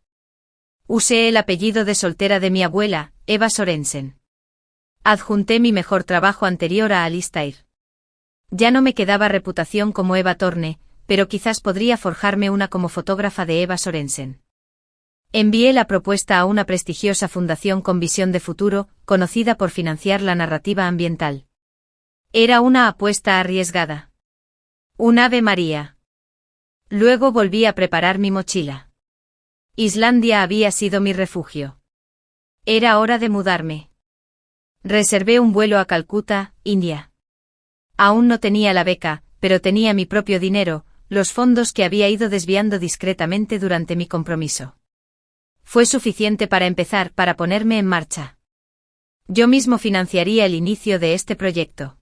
Usé el apellido de soltera de mi abuela, Eva Sorensen. Adjunté mi mejor trabajo anterior a Alistair. Ya no me quedaba reputación como Eva Torne, pero quizás podría forjarme una como fotógrafa de Eva Sorensen. Envié la propuesta a una prestigiosa fundación con visión de futuro, conocida por financiar la narrativa ambiental. Era una apuesta arriesgada. Un Ave María. Luego volví a preparar mi mochila. Islandia había sido mi refugio. Era hora de mudarme. Reservé un vuelo a Calcuta, India. Aún no tenía la beca, pero tenía mi propio dinero, los fondos que había ido desviando discretamente durante mi compromiso. Fue suficiente para empezar, para ponerme en marcha. Yo mismo financiaría el inicio de este proyecto.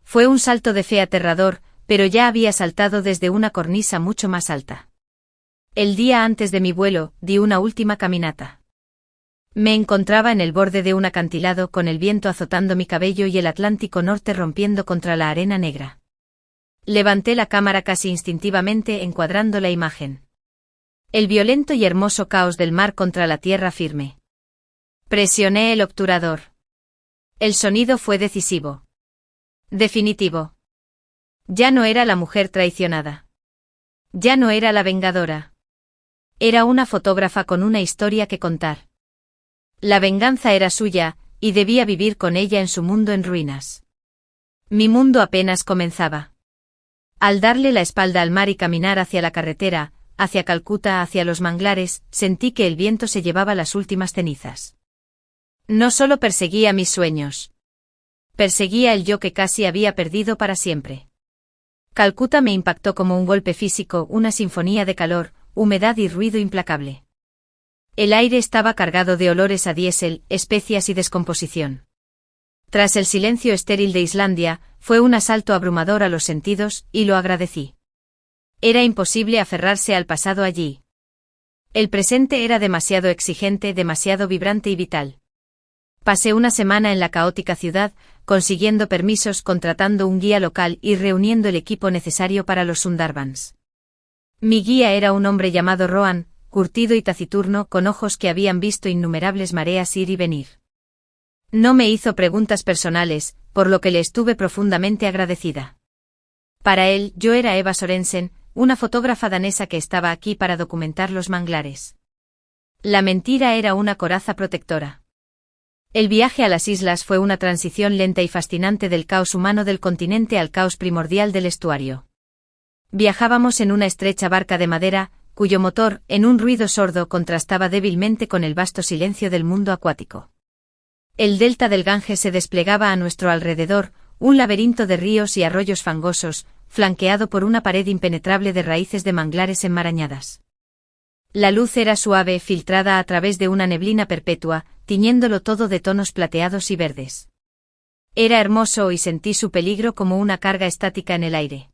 Fue un salto de fe aterrador, pero ya había saltado desde una cornisa mucho más alta. El día antes de mi vuelo, di una última caminata. Me encontraba en el borde de un acantilado con el viento azotando mi cabello y el Atlántico Norte rompiendo contra la arena negra. Levanté la cámara casi instintivamente encuadrando la imagen. El violento y hermoso caos del mar contra la tierra firme. Presioné el obturador. El sonido fue decisivo. Definitivo. Ya no era la mujer traicionada. Ya no era la vengadora. Era una fotógrafa con una historia que contar. La venganza era suya, y debía vivir con ella en su mundo en ruinas. Mi mundo apenas comenzaba. Al darle la espalda al mar y caminar hacia la carretera, hacia Calcuta, hacia los manglares, sentí que el viento se llevaba las últimas cenizas. No solo perseguía mis sueños. Perseguía el yo que casi había perdido para siempre. Calcuta me impactó como un golpe físico, una sinfonía de calor, humedad y ruido implacable. El aire estaba cargado de olores a diésel, especias y descomposición. Tras el silencio estéril de Islandia, fue un asalto abrumador a los sentidos, y lo agradecí. Era imposible aferrarse al pasado allí. El presente era demasiado exigente, demasiado vibrante y vital. Pasé una semana en la caótica ciudad, consiguiendo permisos, contratando un guía local y reuniendo el equipo necesario para los Sundarbans. Mi guía era un hombre llamado Rohan, curtido y taciturno, con ojos que habían visto innumerables mareas ir y venir. No me hizo preguntas personales, por lo que le estuve profundamente agradecida. Para él, yo era Eva Sorensen, una fotógrafa danesa que estaba aquí para documentar los manglares. La mentira era una coraza protectora. El viaje a las islas fue una transición lenta y fascinante del caos humano del continente al caos primordial del estuario. Viajábamos en una estrecha barca de madera, cuyo motor, en un ruido sordo, contrastaba débilmente con el vasto silencio del mundo acuático. El delta del Ganges se desplegaba a nuestro alrededor, un laberinto de ríos y arroyos fangosos, flanqueado por una pared impenetrable de raíces de manglares enmarañadas. La luz era suave, filtrada a través de una neblina perpetua, tiñéndolo todo de tonos plateados y verdes. Era hermoso y sentí su peligro como una carga estática en el aire.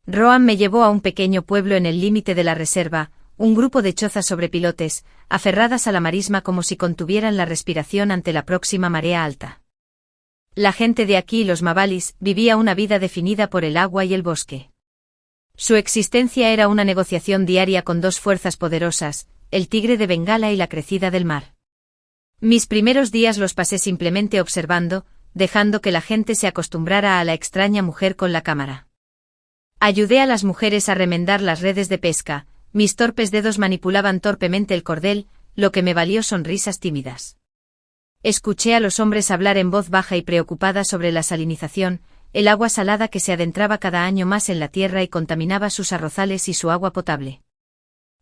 Rohan me llevó a un pequeño pueblo en el límite de la reserva, un grupo de chozas sobre pilotes, aferradas a la marisma como si contuvieran la respiración ante la próxima marea alta. La gente de aquí, los Mavalis, vivía una vida definida por el agua y el bosque. Su existencia era una negociación diaria con dos fuerzas poderosas, el tigre de Bengala y la crecida del mar. Mis primeros días los pasé simplemente observando, dejando que la gente se acostumbrara a la extraña mujer con la cámara. Ayudé a las mujeres a remendar las redes de pesca, mis torpes dedos manipulaban torpemente el cordel, lo que me valió sonrisas tímidas. Escuché a los hombres hablar en voz baja y preocupada sobre la salinización, el agua salada que se adentraba cada año más en la tierra y contaminaba sus arrozales y su agua potable.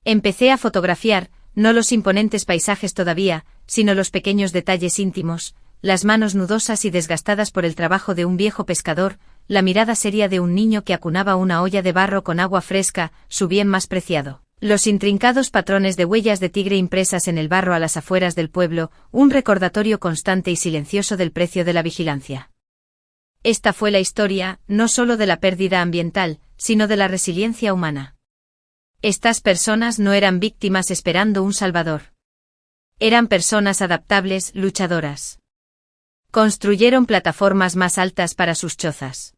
Empecé a fotografiar, no los imponentes paisajes todavía, sino los pequeños detalles íntimos, las manos nudosas y desgastadas por el trabajo de un viejo pescador, la mirada seria de un niño que acunaba una olla de barro con agua fresca, su bien más preciado. Los intrincados patrones de huellas de tigre impresas en el barro a las afueras del pueblo, un recordatorio constante y silencioso del precio de la vigilancia. Esta fue la historia, no solo de la pérdida ambiental, sino de la resiliencia humana. Estas personas no eran víctimas esperando un salvador. Eran personas adaptables, luchadoras. Construyeron plataformas más altas para sus chozas.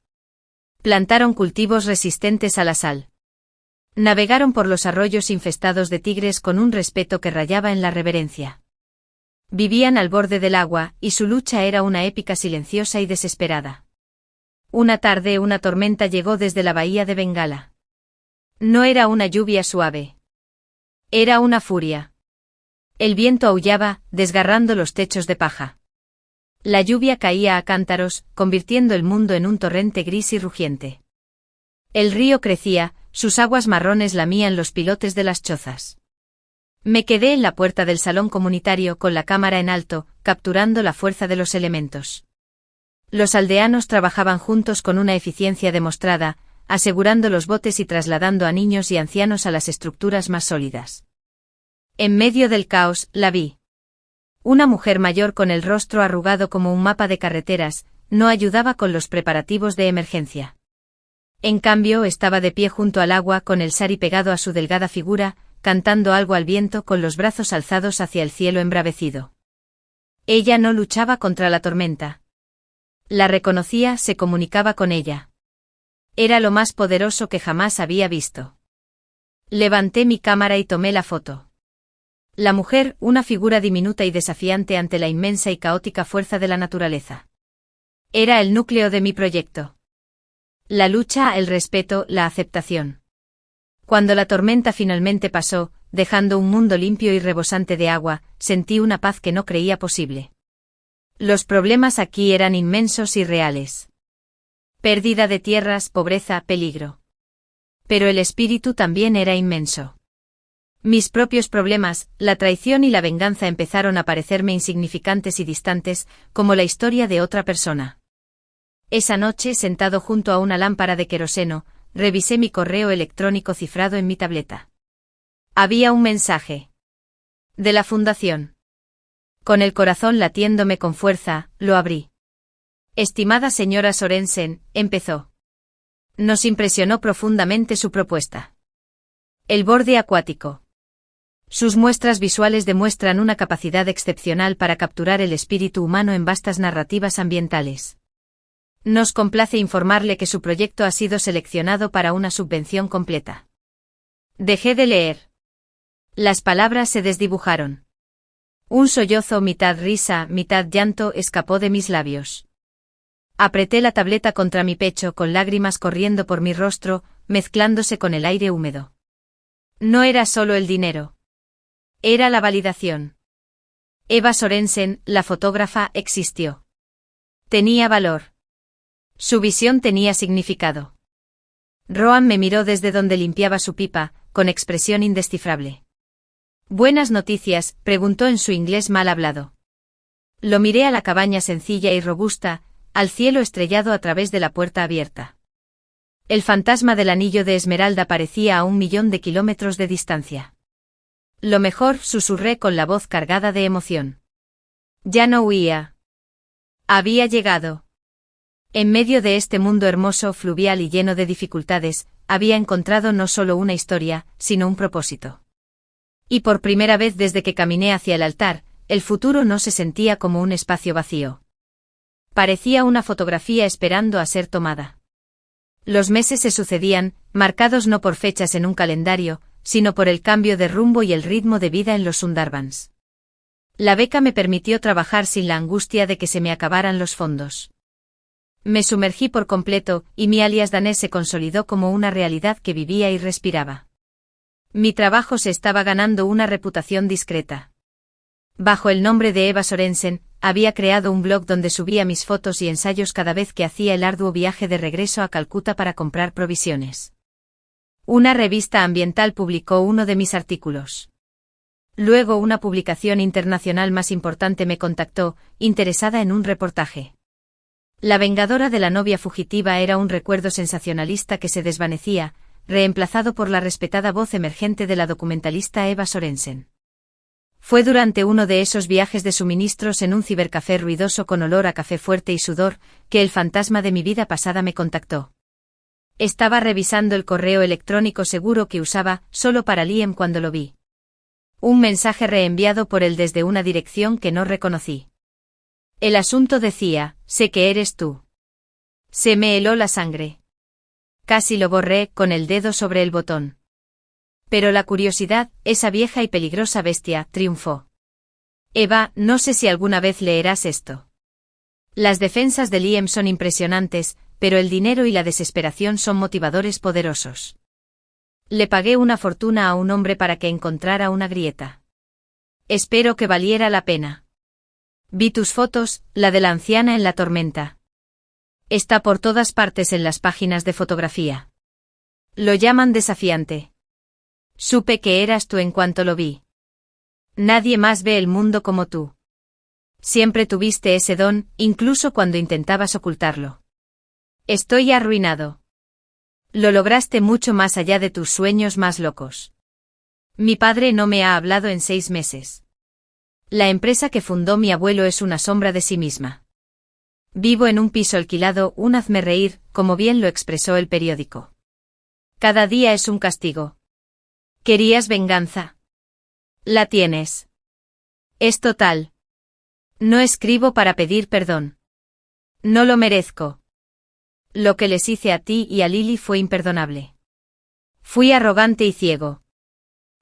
Plantaron cultivos resistentes a la sal. Navegaron por los arroyos infestados de tigres con un respeto que rayaba en la reverencia. Vivían al borde del agua, y su lucha era una épica silenciosa y desesperada. Una tarde una tormenta llegó desde la bahía de Bengala. No era una lluvia suave. Era una furia. El viento aullaba, desgarrando los techos de paja. La lluvia caía a cántaros, convirtiendo el mundo en un torrente gris y rugiente. El río crecía, sus aguas marrones lamían los pilotes de las chozas. Me quedé en la puerta del salón comunitario con la cámara en alto, capturando la fuerza de los elementos. Los aldeanos trabajaban juntos con una eficiencia demostrada, asegurando los botes y trasladando a niños y ancianos a las estructuras más sólidas. En medio del caos, la vi. Una mujer mayor con el rostro arrugado como un mapa de carreteras, no ayudaba con los preparativos de emergencia. En cambio, estaba de pie junto al agua con el sari pegado a su delgada figura, cantando algo al viento con los brazos alzados hacia el cielo embravecido. Ella no luchaba contra la tormenta. La reconocía, se comunicaba con ella. Era lo más poderoso que jamás había visto. Levanté mi cámara y tomé la foto. La mujer, una figura diminuta y desafiante ante la inmensa y caótica fuerza de la naturaleza. Era el núcleo de mi proyecto. La lucha, el respeto, la aceptación. Cuando la tormenta finalmente pasó, dejando un mundo limpio y rebosante de agua, sentí una paz que no creía posible. Los problemas aquí eran inmensos y reales. Pérdida de tierras, pobreza, peligro. Pero el espíritu también era inmenso. Mis propios problemas, la traición y la venganza empezaron a parecerme insignificantes y distantes, como la historia de otra persona. Esa noche, sentado junto a una lámpara de queroseno, revisé mi correo electrónico cifrado en mi tableta. Había un mensaje. De la fundación. Con el corazón latiéndome con fuerza, lo abrí. Estimada señora Sorensen, empezó. Nos impresionó profundamente su propuesta. El borde acuático. Sus muestras visuales demuestran una capacidad excepcional para capturar el espíritu humano en vastas narrativas ambientales. Nos complace informarle que su proyecto ha sido seleccionado para una subvención completa. Dejé de leer. Las palabras se desdibujaron. Un sollozo mitad risa, mitad llanto escapó de mis labios. Apreté la tableta contra mi pecho con lágrimas corriendo por mi rostro, mezclándose con el aire húmedo. No era solo el dinero. Era la validación. Eva Sorensen, la fotógrafa, existió. Tenía valor. Su visión tenía significado. Rohan me miró desde donde limpiaba su pipa, con expresión indescifrable. «¿Buenas noticias?», preguntó en su inglés mal hablado. Lo miré a la cabaña sencilla y robusta, al cielo estrellado a través de la puerta abierta. El fantasma del anillo de esmeralda parecía a 1.000.000 de kilómetros de distancia. Lo mejor, susurré con la voz cargada de emoción. Ya no huía. Había llegado. En medio de este mundo hermoso, fluvial y lleno de dificultades, había encontrado no solo una historia, sino un propósito. Y por primera vez desde que caminé hacia el altar, el futuro no se sentía como un espacio vacío. Parecía una fotografía esperando a ser tomada. Los meses se sucedían, marcados no por fechas en un calendario, sino por el cambio de rumbo y el ritmo de vida en los Sundarbans. La beca me permitió trabajar sin la angustia de que se me acabaran los fondos. Me sumergí por completo, y mi alias danés se consolidó como una realidad que vivía y respiraba. Mi trabajo se estaba ganando una reputación discreta. Bajo el nombre de Eva Sorensen, había creado un blog donde subía mis fotos y ensayos cada vez que hacía el arduo viaje de regreso a Calcuta para comprar provisiones. Una revista ambiental publicó uno de mis artículos. Luego una publicación internacional más importante me contactó, interesada en un reportaje. La vengadora de la novia fugitiva era un recuerdo sensacionalista que se desvanecía, reemplazado por la respetada voz emergente de la documentalista Eva Sorensen. Fue durante uno de esos viajes de suministros en un cibercafé ruidoso con olor a café fuerte y sudor, que el fantasma de mi vida pasada me contactó. Estaba revisando el correo electrónico seguro que usaba, solo para Liam cuando lo vi. Un mensaje reenviado por él desde una dirección que no reconocí. El asunto decía, sé que eres tú. Se me heló la sangre. Casi lo borré con el dedo sobre el botón. Pero la curiosidad, esa vieja y peligrosa bestia, triunfó. Eva, no sé si alguna vez leerás esto. Las defensas de Liam son impresionantes, pero el dinero y la desesperación son motivadores poderosos. Le pagué una fortuna a un hombre para que encontrara una grieta. Espero que valiera la pena. Vi tus fotos, la de la anciana en la tormenta. Está por todas partes en las páginas de fotografía. Lo llaman desafiante. Supe que eras tú en cuanto lo vi. Nadie más ve el mundo como tú. Siempre tuviste ese don, incluso cuando intentabas ocultarlo. Estoy arruinado. Lo lograste mucho más allá de tus sueños más locos. Mi padre no me ha hablado en 6 meses. La empresa que fundó mi abuelo es una sombra de sí misma. Vivo en un piso alquilado, un hazme reír, como bien lo expresó el periódico. Cada día es un castigo. ¿Querías venganza? La tienes. Es total. No escribo para pedir perdón. No lo merezco. Lo que les hice a ti y a Lily fue imperdonable. Fui arrogante y ciego.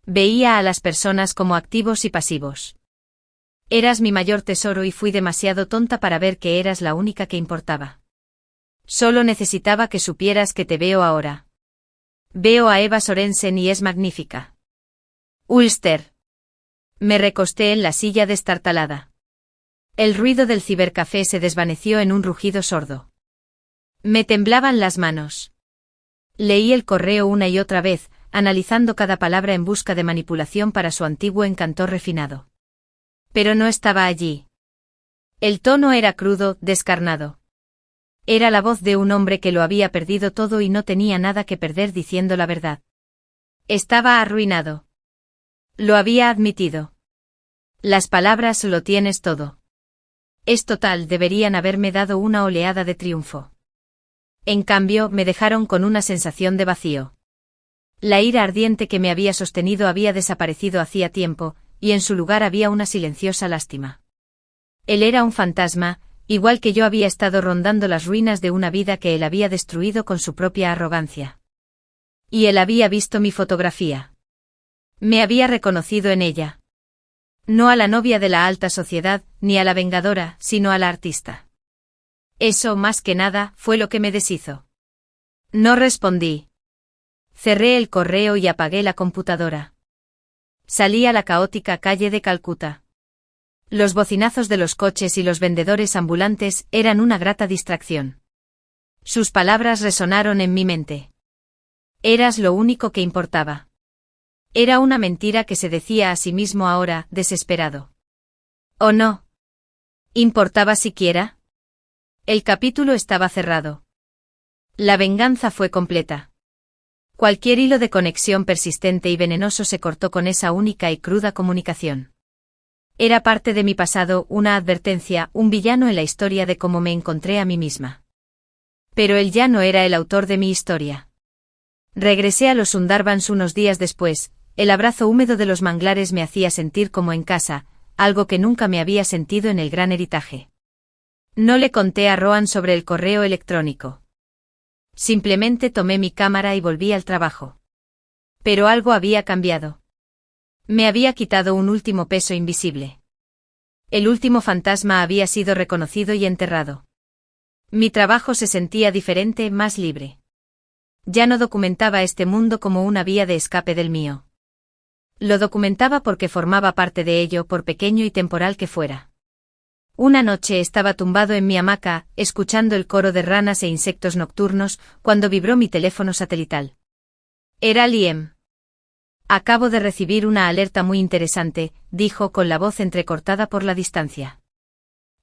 Veía a las personas como activos y pasivos. Eras mi mayor tesoro y fui demasiado tonta para ver que eras la única que importaba. Solo necesitaba que supieras que te veo ahora. Veo a Eva Sorensen y es magnífica. Ulster. Me recosté en la silla destartalada. El ruido del cibercafé se desvaneció en un rugido sordo. Me temblaban las manos. Leí el correo una y otra vez, analizando cada palabra en busca de manipulación para su antiguo encantor refinado. Pero no estaba allí. El tono era crudo, descarnado. Era la voz de un hombre que lo había perdido todo y no tenía nada que perder diciendo la verdad. Estaba arruinado. Lo había admitido. Las palabras lo tienes todo. Es total, deberían haberme dado una oleada de triunfo. En cambio, me dejaron con una sensación de vacío. La ira ardiente que me había sostenido había desaparecido hacía tiempo, y en su lugar había una silenciosa lástima. Él era un fantasma, igual que yo había estado rondando las ruinas de una vida que él había destruido con su propia arrogancia. Y él había visto mi fotografía. Me había reconocido en ella. No a la novia de la alta sociedad, ni a la vengadora, sino a la artista. Eso, más que nada, fue lo que me deshizo. No respondí. Cerré el correo y apagué la computadora. Salí a la caótica calle de Calcuta. Los bocinazos de los coches y los vendedores ambulantes eran una grata distracción. Sus palabras resonaron en mi mente. Eras lo único que importaba. Era una mentira que se decía a sí mismo ahora, desesperado. ¿O no? ¿Importaba siquiera? El capítulo estaba cerrado. La venganza fue completa. Cualquier hilo de conexión persistente y venenoso se cortó con esa única y cruda comunicación. Era parte de mi pasado, una advertencia, un villano en la historia de cómo me encontré a mí misma. Pero él ya no era el autor de mi historia. Regresé a los Sundarbans unos días después, el abrazo húmedo de los manglares me hacía sentir como en casa, algo que nunca me había sentido en el Gran Heritaje. No le conté a Rohan sobre el correo electrónico. Simplemente tomé mi cámara y volví al trabajo. Pero algo había cambiado. Me había quitado un último peso invisible. El último fantasma había sido reconocido y enterrado. Mi trabajo se sentía diferente, más libre. Ya no documentaba este mundo como una vía de escape del mío. Lo documentaba porque formaba parte de ello, por pequeño y temporal que fuera. Una noche estaba tumbado en mi hamaca, escuchando el coro de ranas e insectos nocturnos, cuando vibró mi teléfono satelital. Era Liam. Acabo de recibir una alerta muy interesante, dijo con la voz entrecortada por la distancia.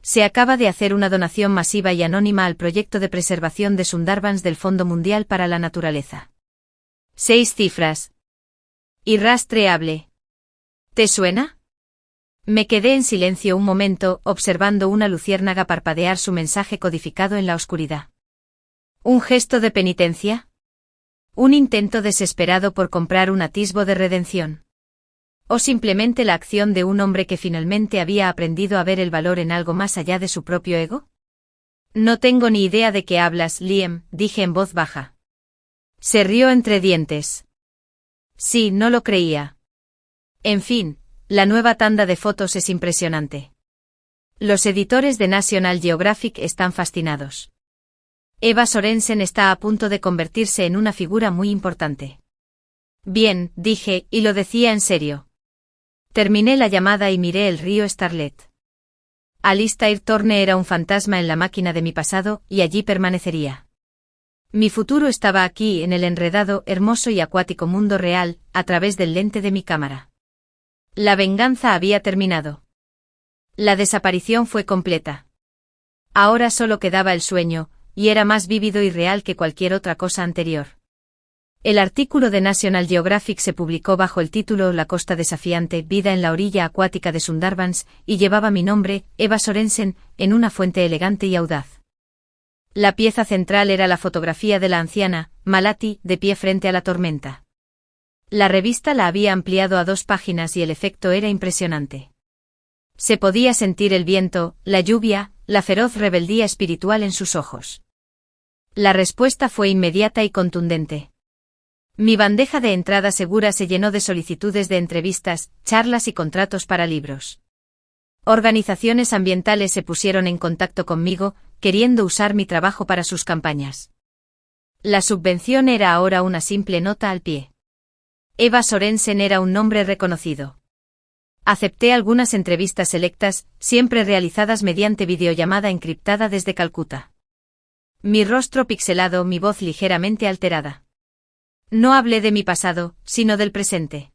Se acaba de hacer una donación masiva y anónima al proyecto de preservación de Sundarbans del Fondo Mundial para la Naturaleza. 6 cifras. Irrastreable. ¿Te suena? Me quedé en silencio un momento, observando una luciérnaga parpadear su mensaje codificado en la oscuridad. ¿Un gesto de penitencia? ¿Un intento desesperado por comprar un atisbo de redención? ¿O simplemente la acción de un hombre que finalmente había aprendido a ver el valor en algo más allá de su propio ego? No tengo ni idea de qué hablas, Liam, dije en voz baja. Se rió entre dientes. Sí, no lo creía. En fin. La nueva tanda de fotos es impresionante. Los editores de National Geographic están fascinados. Eva Sorensen está a punto de convertirse en una figura muy importante. Bien, dije, y lo decía en serio. Terminé la llamada y miré el río Starlet. Alistair Thorne era un fantasma en la máquina de mi pasado, y allí permanecería. Mi futuro estaba aquí, en el enredado, hermoso y acuático mundo real, a través del lente de mi cámara. La venganza había terminado. La desaparición fue completa. Ahora solo quedaba el sueño, y era más vívido y real que cualquier otra cosa anterior. El artículo de National Geographic se publicó bajo el título La costa desafiante, vida en la orilla acuática de Sundarbans, y llevaba mi nombre, Eva Sorensen, en una fuente elegante y audaz. La pieza central era la fotografía de la anciana, Malati, de pie frente a la tormenta. La revista la había ampliado a 2 páginas y el efecto era impresionante. Se podía sentir el viento, la lluvia, la feroz rebeldía espiritual en sus ojos. La respuesta fue inmediata y contundente. Mi bandeja de entrada segura se llenó de solicitudes de entrevistas, charlas y contratos para libros. Organizaciones ambientales se pusieron en contacto conmigo, queriendo usar mi trabajo para sus campañas. La subvención era ahora una simple nota al pie. Eva Sorensen era un nombre reconocido. Acepté algunas entrevistas selectas, siempre realizadas mediante videollamada encriptada desde Calcuta. Mi rostro pixelado, mi voz ligeramente alterada. No hablé de mi pasado, sino del presente.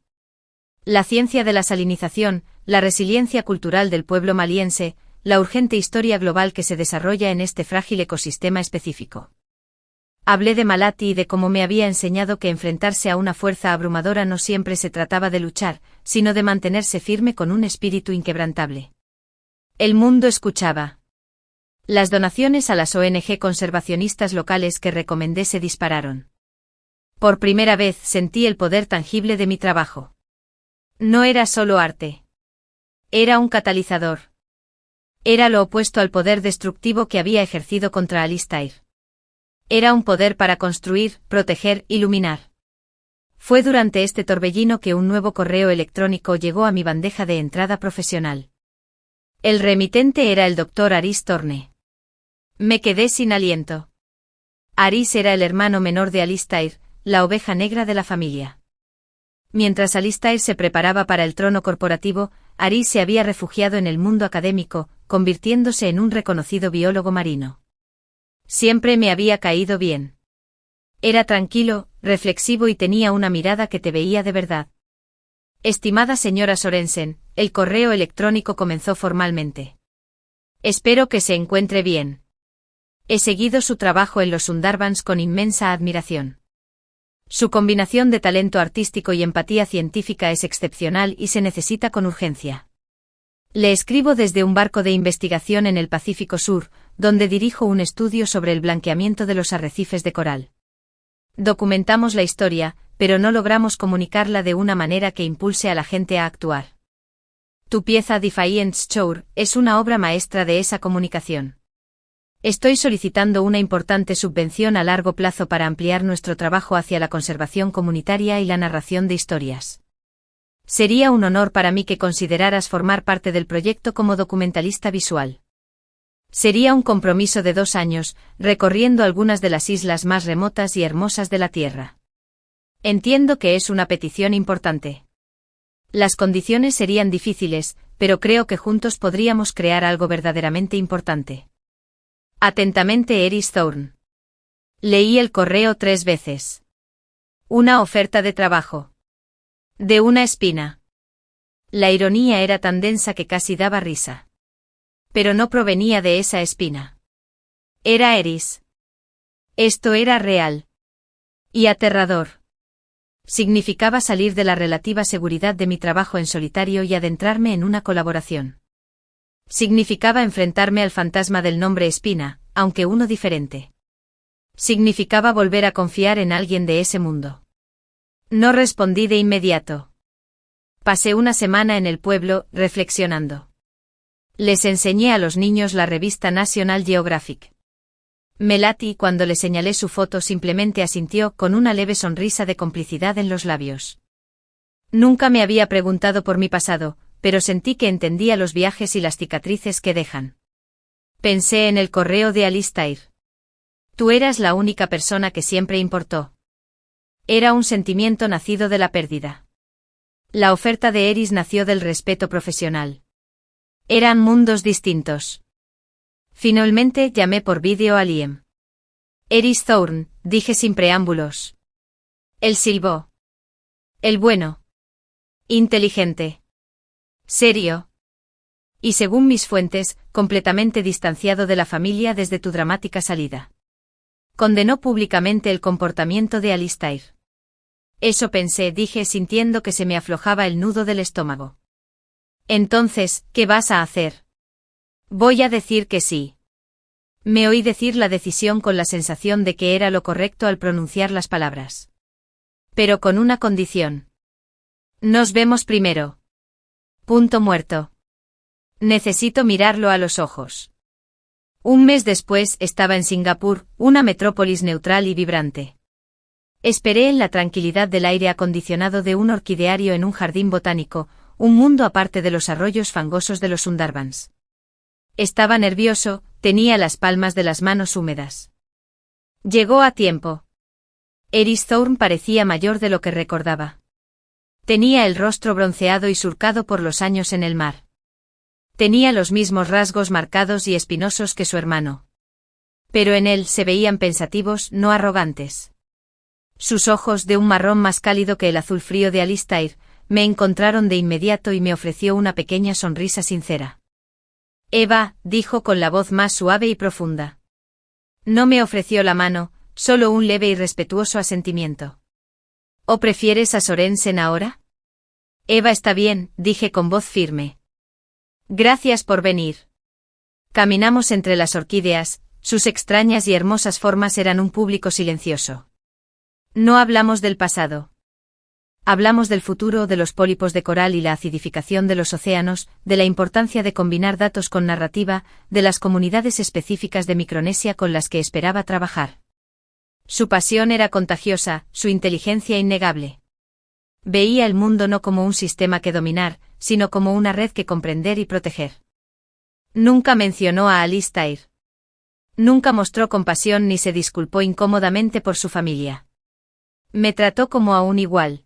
La ciencia de la salinización, la resiliencia cultural del pueblo maliense, la urgente historia global que se desarrolla en este frágil ecosistema específico. Hablé de Malati y de cómo me había enseñado que enfrentarse a una fuerza abrumadora no siempre se trataba de luchar, sino de mantenerse firme con un espíritu inquebrantable. El mundo escuchaba. Las donaciones a las ONG conservacionistas locales que recomendé se dispararon. Por primera vez sentí el poder tangible de mi trabajo. No era solo arte. Era un catalizador. Era lo opuesto al poder destructivo que había ejercido contra Alistair. Era un poder para construir, proteger, iluminar. Fue durante este torbellino que un nuevo correo electrónico llegó a mi bandeja de entrada profesional. El remitente era el Dr. Aris Thorne. Me quedé sin aliento. Aris era el hermano menor de Alistair, la oveja negra de la familia. Mientras Alistair se preparaba para el trono corporativo, Aris se había refugiado en el mundo académico, convirtiéndose en un reconocido biólogo marino. Siempre me había caído bien. Era tranquilo, reflexivo y tenía una mirada que te veía de verdad. Estimada señora Sorensen, el correo electrónico comenzó formalmente. Espero que se encuentre bien. He seguido su trabajo en los Sundarbans con inmensa admiración. Su combinación de talento artístico y empatía científica es excepcional y se necesita con urgencia. Le escribo desde un barco de investigación en el Pacífico Sur, donde dirijo un estudio sobre el blanqueamiento de los arrecifes de coral. Documentamos la historia, pero no logramos comunicarla de una manera que impulse a la gente a actuar. Tu pieza Defiance Shore es una obra maestra de esa comunicación. Estoy solicitando una importante subvención a largo plazo para ampliar nuestro trabajo hacia la conservación comunitaria y la narración de historias. Sería un honor para mí que consideraras formar parte del proyecto como documentalista visual. Sería un compromiso de 2 años, recorriendo algunas de las islas más remotas y hermosas de la Tierra. Entiendo que es una petición importante. Las condiciones serían difíciles, pero creo que juntos podríamos crear algo verdaderamente importante. Atentamente, Eris Thorne. Leí el correo 3 veces. Una oferta de trabajo. De una espina. La ironía era tan densa que casi daba risa. Pero no provenía de esa espina. Era Eris. Esto era real. Y aterrador. Significaba salir de la relativa seguridad de mi trabajo en solitario y adentrarme en una colaboración. Significaba enfrentarme al fantasma del nombre Espina, aunque uno diferente. Significaba volver a confiar en alguien de ese mundo. No respondí de inmediato. Pasé una semana en el pueblo, reflexionando. Les enseñé a los niños la revista National Geographic. Melati, cuando le señalé su foto, simplemente asintió con una leve sonrisa de complicidad en los labios. Nunca me había preguntado por mi pasado, pero sentí que entendía los viajes y las cicatrices que dejan. Pensé en el correo de Alistair. Tú eras la única persona que siempre importó. Era un sentimiento nacido de la pérdida. La oferta de Eris nació del respeto profesional. Eran mundos distintos. Finalmente llamé por vídeo a Liam. Eris Thorne, dije sin preámbulos. Él silbó. El bueno. Inteligente. Serio. Y según mis fuentes, completamente distanciado de la familia desde tu dramática salida. Condenó públicamente el comportamiento de Alistair. Eso pensé, dije sintiendo que se me aflojaba el nudo del estómago. Entonces, ¿qué vas a hacer? Voy a decir que sí. Me oí decir la decisión con la sensación de que era lo correcto al pronunciar las palabras. Pero con una condición. Nos vemos primero. Punto muerto. Necesito mirarlo a los ojos. Un mes después estaba en Singapur, una metrópolis neutral y vibrante. Esperé en la tranquilidad del aire acondicionado de un orquideario en un jardín botánico, un mundo aparte de los arroyos fangosos de los Sundarbans. Estaba nervioso, tenía las palmas de las manos húmedas. Llegó a tiempo. Eris Thorne parecía mayor de lo que recordaba. Tenía el rostro bronceado y surcado por los años en el mar. Tenía los mismos rasgos marcados y espinosos que su hermano. Pero en él se veían pensativos, no arrogantes. Sus ojos, de un marrón más cálido que el azul frío de Alistair, me encontraron de inmediato y me ofreció una pequeña sonrisa sincera. Eva, dijo con la voz más suave y profunda. No me ofreció la mano, solo un leve y respetuoso asentimiento. ¿O prefieres a Sorensen ahora? Eva está bien, dije con voz firme. Gracias por venir. Caminamos entre las orquídeas, sus extrañas y hermosas formas eran un público silencioso. No hablamos del pasado. Hablamos del futuro, de los pólipos de coral y la acidificación de los océanos, de la importancia de combinar datos con narrativa, de las comunidades específicas de Micronesia con las que esperaba trabajar. Su pasión era contagiosa, su inteligencia innegable. Veía el mundo no como un sistema que dominar, sino como una red que comprender y proteger. Nunca mencionó a Alistair. Nunca mostró compasión ni se disculpó incómodamente por su familia. Me trató como a un igual.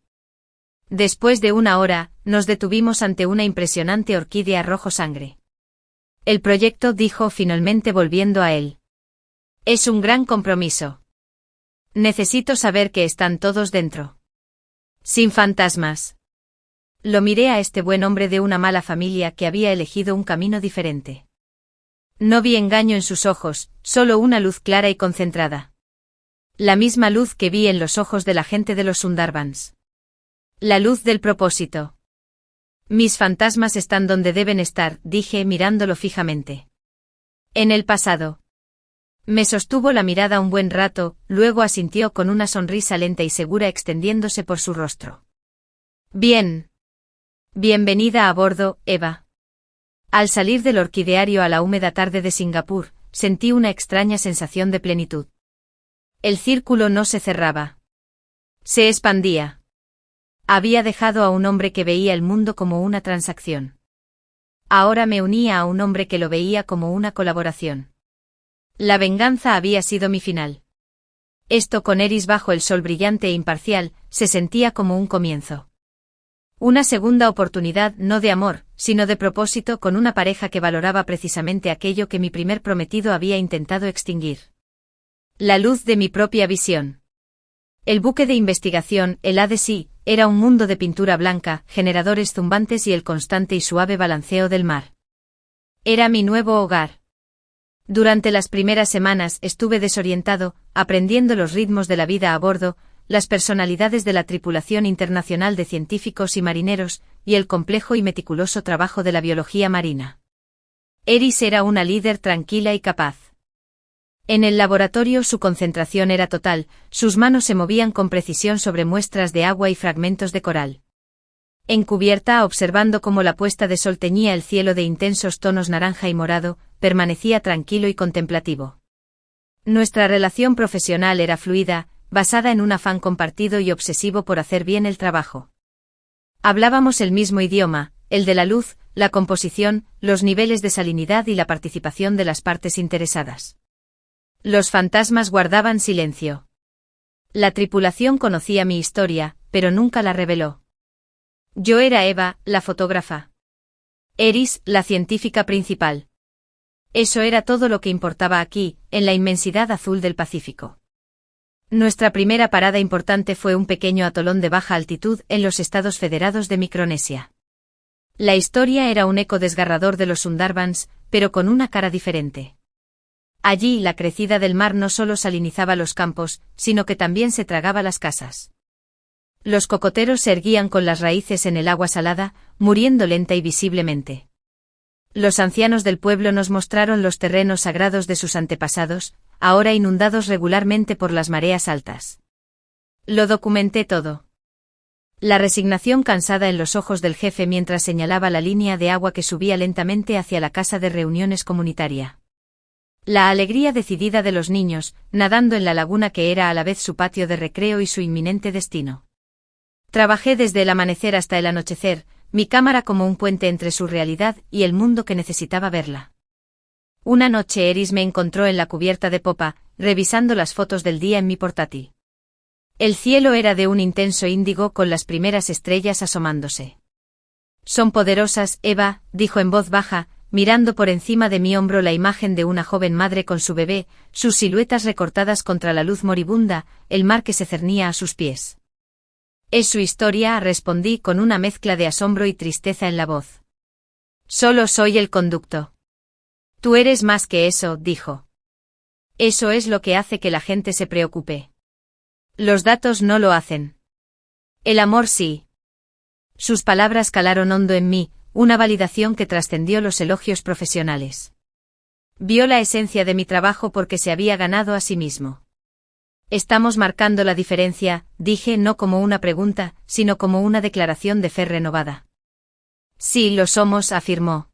Después de 1 hora, nos detuvimos ante una impresionante orquídea rojo sangre. El proyecto, dijo finalmente volviendo a él. Es un gran compromiso. Necesito saber que están todos dentro. Sin fantasmas. Lo miré a este buen hombre de una mala familia que había elegido un camino diferente. No vi engaño en sus ojos, solo una luz clara y concentrada. La misma luz que vi en los ojos de la gente de los Sundarbans. La luz del propósito. Mis fantasmas están donde deben estar, dije mirándolo fijamente. En el pasado. Me sostuvo la mirada un buen rato, luego asintió con una sonrisa lenta y segura extendiéndose por su rostro. Bien. Bienvenida a bordo, Eva. Al salir del orquideario a la húmeda tarde de Singapur, sentí una extraña sensación de plenitud. El círculo no se cerraba. Se expandía. Había dejado a un hombre que veía el mundo como una transacción. Ahora me unía a un hombre que lo veía como una colaboración. La venganza había sido mi final. Esto con Eris bajo el sol brillante e imparcial, se sentía como un comienzo. Una segunda oportunidad no de amor, sino de propósito con una pareja que valoraba precisamente aquello que mi primer prometido había intentado extinguir. La luz de mi propia visión. El buque de investigación, el ADC, era un mundo de pintura blanca, generadores zumbantes y el constante y suave balanceo del mar. Era mi nuevo hogar. Durante las primeras semanas estuve desorientado, aprendiendo los ritmos de la vida a bordo, las personalidades de la tripulación internacional de científicos y marineros, y el complejo y meticuloso trabajo de la biología marina. Eris era una líder tranquila y capaz. En el laboratorio su concentración era total, sus manos se movían con precisión sobre muestras de agua y fragmentos de coral. En cubierta, observando cómo la puesta de sol teñía el cielo de intensos tonos naranja y morado, permanecía tranquilo y contemplativo. Nuestra relación profesional era fluida, basada en un afán compartido y obsesivo por hacer bien el trabajo. Hablábamos el mismo idioma, el de la luz, la composición, los niveles de salinidad y la participación de las partes interesadas. Los fantasmas guardaban silencio. La tripulación conocía mi historia, pero nunca la reveló. Yo era Eva, la fotógrafa. Eris, la científica principal. Eso era todo lo que importaba aquí, en la inmensidad azul del Pacífico. Nuestra primera parada importante fue un pequeño atolón de baja altitud en los Estados Federados de Micronesia. La historia era un eco desgarrador de los Sundarbans, pero con una cara diferente. Allí la crecida del mar no solo salinizaba los campos, sino que también se tragaba las casas. Los cocoteros se erguían con las raíces en el agua salada, muriendo lenta y visiblemente. Los ancianos del pueblo nos mostraron los terrenos sagrados de sus antepasados, ahora inundados regularmente por las mareas altas. Lo documenté todo. La resignación cansada en los ojos del jefe mientras señalaba la línea de agua que subía lentamente hacia la casa de reuniones comunitaria. La alegría decidida de los niños, nadando en la laguna que era a la vez su patio de recreo y su inminente destino. Trabajé desde el amanecer hasta el anochecer, mi cámara como un puente entre su realidad y el mundo que necesitaba verla. Una noche Eris me encontró en la cubierta de popa, revisando las fotos del día en mi portátil. El cielo era de un intenso índigo con las primeras estrellas asomándose. «Son poderosas, Eva», dijo en voz baja, mirando por encima de mi hombro la imagen de una joven madre con su bebé, sus siluetas recortadas contra la luz moribunda, el mar que se cernía a sus pies. «Es su historia», respondí con una mezcla de asombro y tristeza en la voz. «Solo soy el conducto». «Tú eres más que eso», dijo. «Eso es lo que hace que la gente se preocupe. Los datos no lo hacen. El amor sí». Sus palabras calaron hondo en mí, una validación que trascendió los elogios profesionales. Vio la esencia de mi trabajo porque se había ganado a sí mismo. «Estamos marcando la diferencia», dije no como una pregunta, sino como una declaración de fe renovada. «Sí, lo somos», afirmó.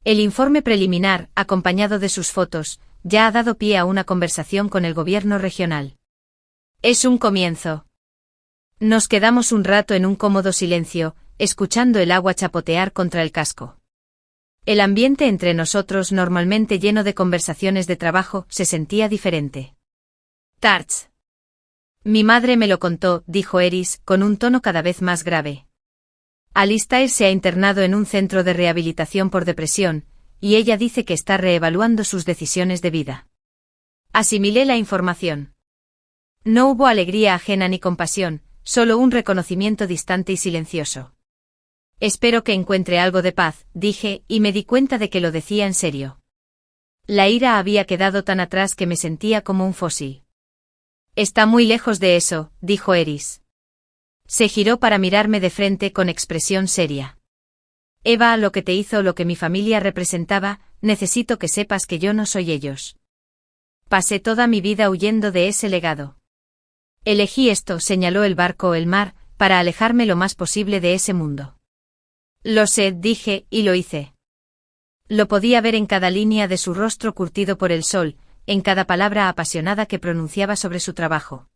El informe preliminar, acompañado de sus fotos, ya ha dado pie a una conversación con el gobierno regional. Es un comienzo. Nos quedamos un rato en un cómodo silencio, escuchando el agua chapotear contra el casco. El ambiente entre nosotros, normalmente lleno de conversaciones de trabajo, se sentía diferente. «Tarts. Mi madre me lo contó», dijo Eris, con un tono cada vez más grave. «Alistair se ha internado en un centro de rehabilitación por depresión, y ella dice que está reevaluando sus decisiones de vida». Asimilé la información. No hubo alegría ajena ni compasión, solo un reconocimiento distante y silencioso. «Espero que encuentre algo de paz», dije, y me di cuenta de que lo decía en serio. La ira había quedado tan atrás que me sentía como un fósil. Está muy lejos de eso, dijo Eris. Se giró para mirarme de frente con expresión seria. Eva, lo que te hizo lo que mi familia representaba, necesito que sepas que yo no soy ellos. Pasé toda mi vida huyendo de ese legado. Elegí esto, señaló el barco o el mar, para alejarme lo más posible de ese mundo. Lo sé, dije, y lo hice. Lo podía ver en cada línea de su rostro curtido por el sol, en cada palabra apasionada que pronunciaba sobre su trabajo.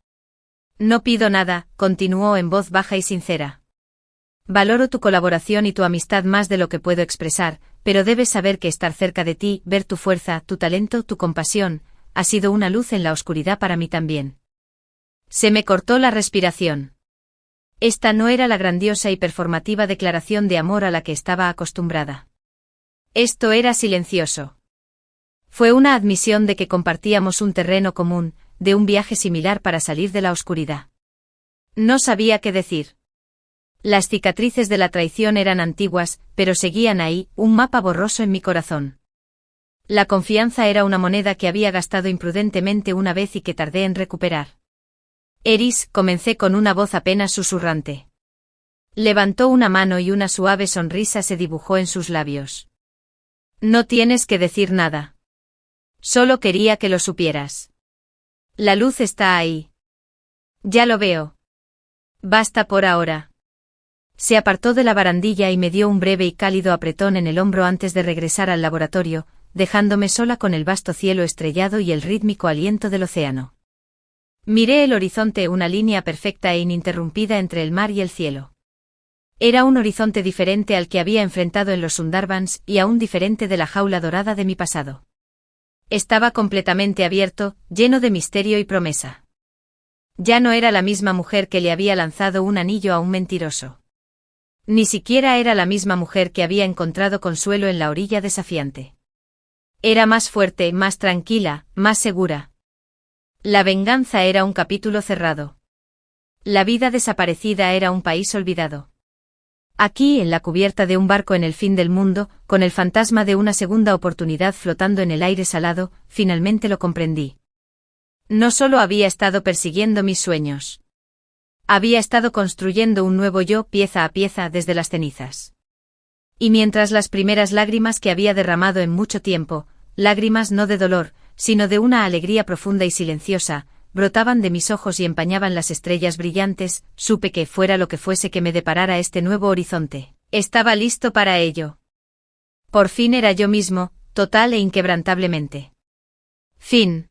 No pido nada, continuó en voz baja y sincera. Valoro tu colaboración y tu amistad más de lo que puedo expresar, pero debes saber que estar cerca de ti, ver tu fuerza, tu talento, tu compasión, ha sido una luz en la oscuridad para mí también. Se me cortó la respiración. Esta no era la grandiosa y performativa declaración de amor a la que estaba acostumbrada. Esto era silencioso. Fue una admisión de que compartíamos un terreno común, de un viaje similar para salir de la oscuridad. No sabía qué decir. Las cicatrices de la traición eran antiguas, pero seguían ahí, un mapa borroso en mi corazón. La confianza era una moneda que había gastado imprudentemente una vez y que tardé en recuperar. Eris, comencé con una voz apenas susurrante. Levantó una mano y una suave sonrisa se dibujó en sus labios. No tienes que decir nada. Solo quería que lo supieras. La luz está ahí. Ya lo veo. Basta por ahora. Se apartó de la barandilla y me dio un breve y cálido apretón en el hombro antes de regresar al laboratorio, dejándome sola con el vasto cielo estrellado y el rítmico aliento del océano. Miré el horizonte, una línea perfecta e ininterrumpida entre el mar y el cielo. Era un horizonte diferente al que había enfrentado en los Sundarbans y aún diferente de la jaula dorada de mi pasado. Estaba completamente abierto, lleno de misterio y promesa. Ya no era la misma mujer que le había lanzado un anillo a un mentiroso. Ni siquiera era la misma mujer que había encontrado consuelo en la orilla desafiante. Era más fuerte, más tranquila, más segura. La venganza era un capítulo cerrado. La vida desaparecida era un país olvidado. Aquí, en la cubierta de un barco en el fin del mundo, con el fantasma de una segunda oportunidad flotando en el aire salado, finalmente lo comprendí. No solo había estado persiguiendo mis sueños. Había estado construyendo un nuevo yo pieza a pieza desde las cenizas. Y mientras las primeras lágrimas que había derramado en mucho tiempo, lágrimas no de dolor, sino de una alegría profunda y silenciosa, brotaban de mis ojos y empañaban las estrellas brillantes, supe que, fuera lo que fuese que me deparara este nuevo horizonte, estaba listo para ello. Por fin era yo mismo, total e inquebrantablemente. Fin.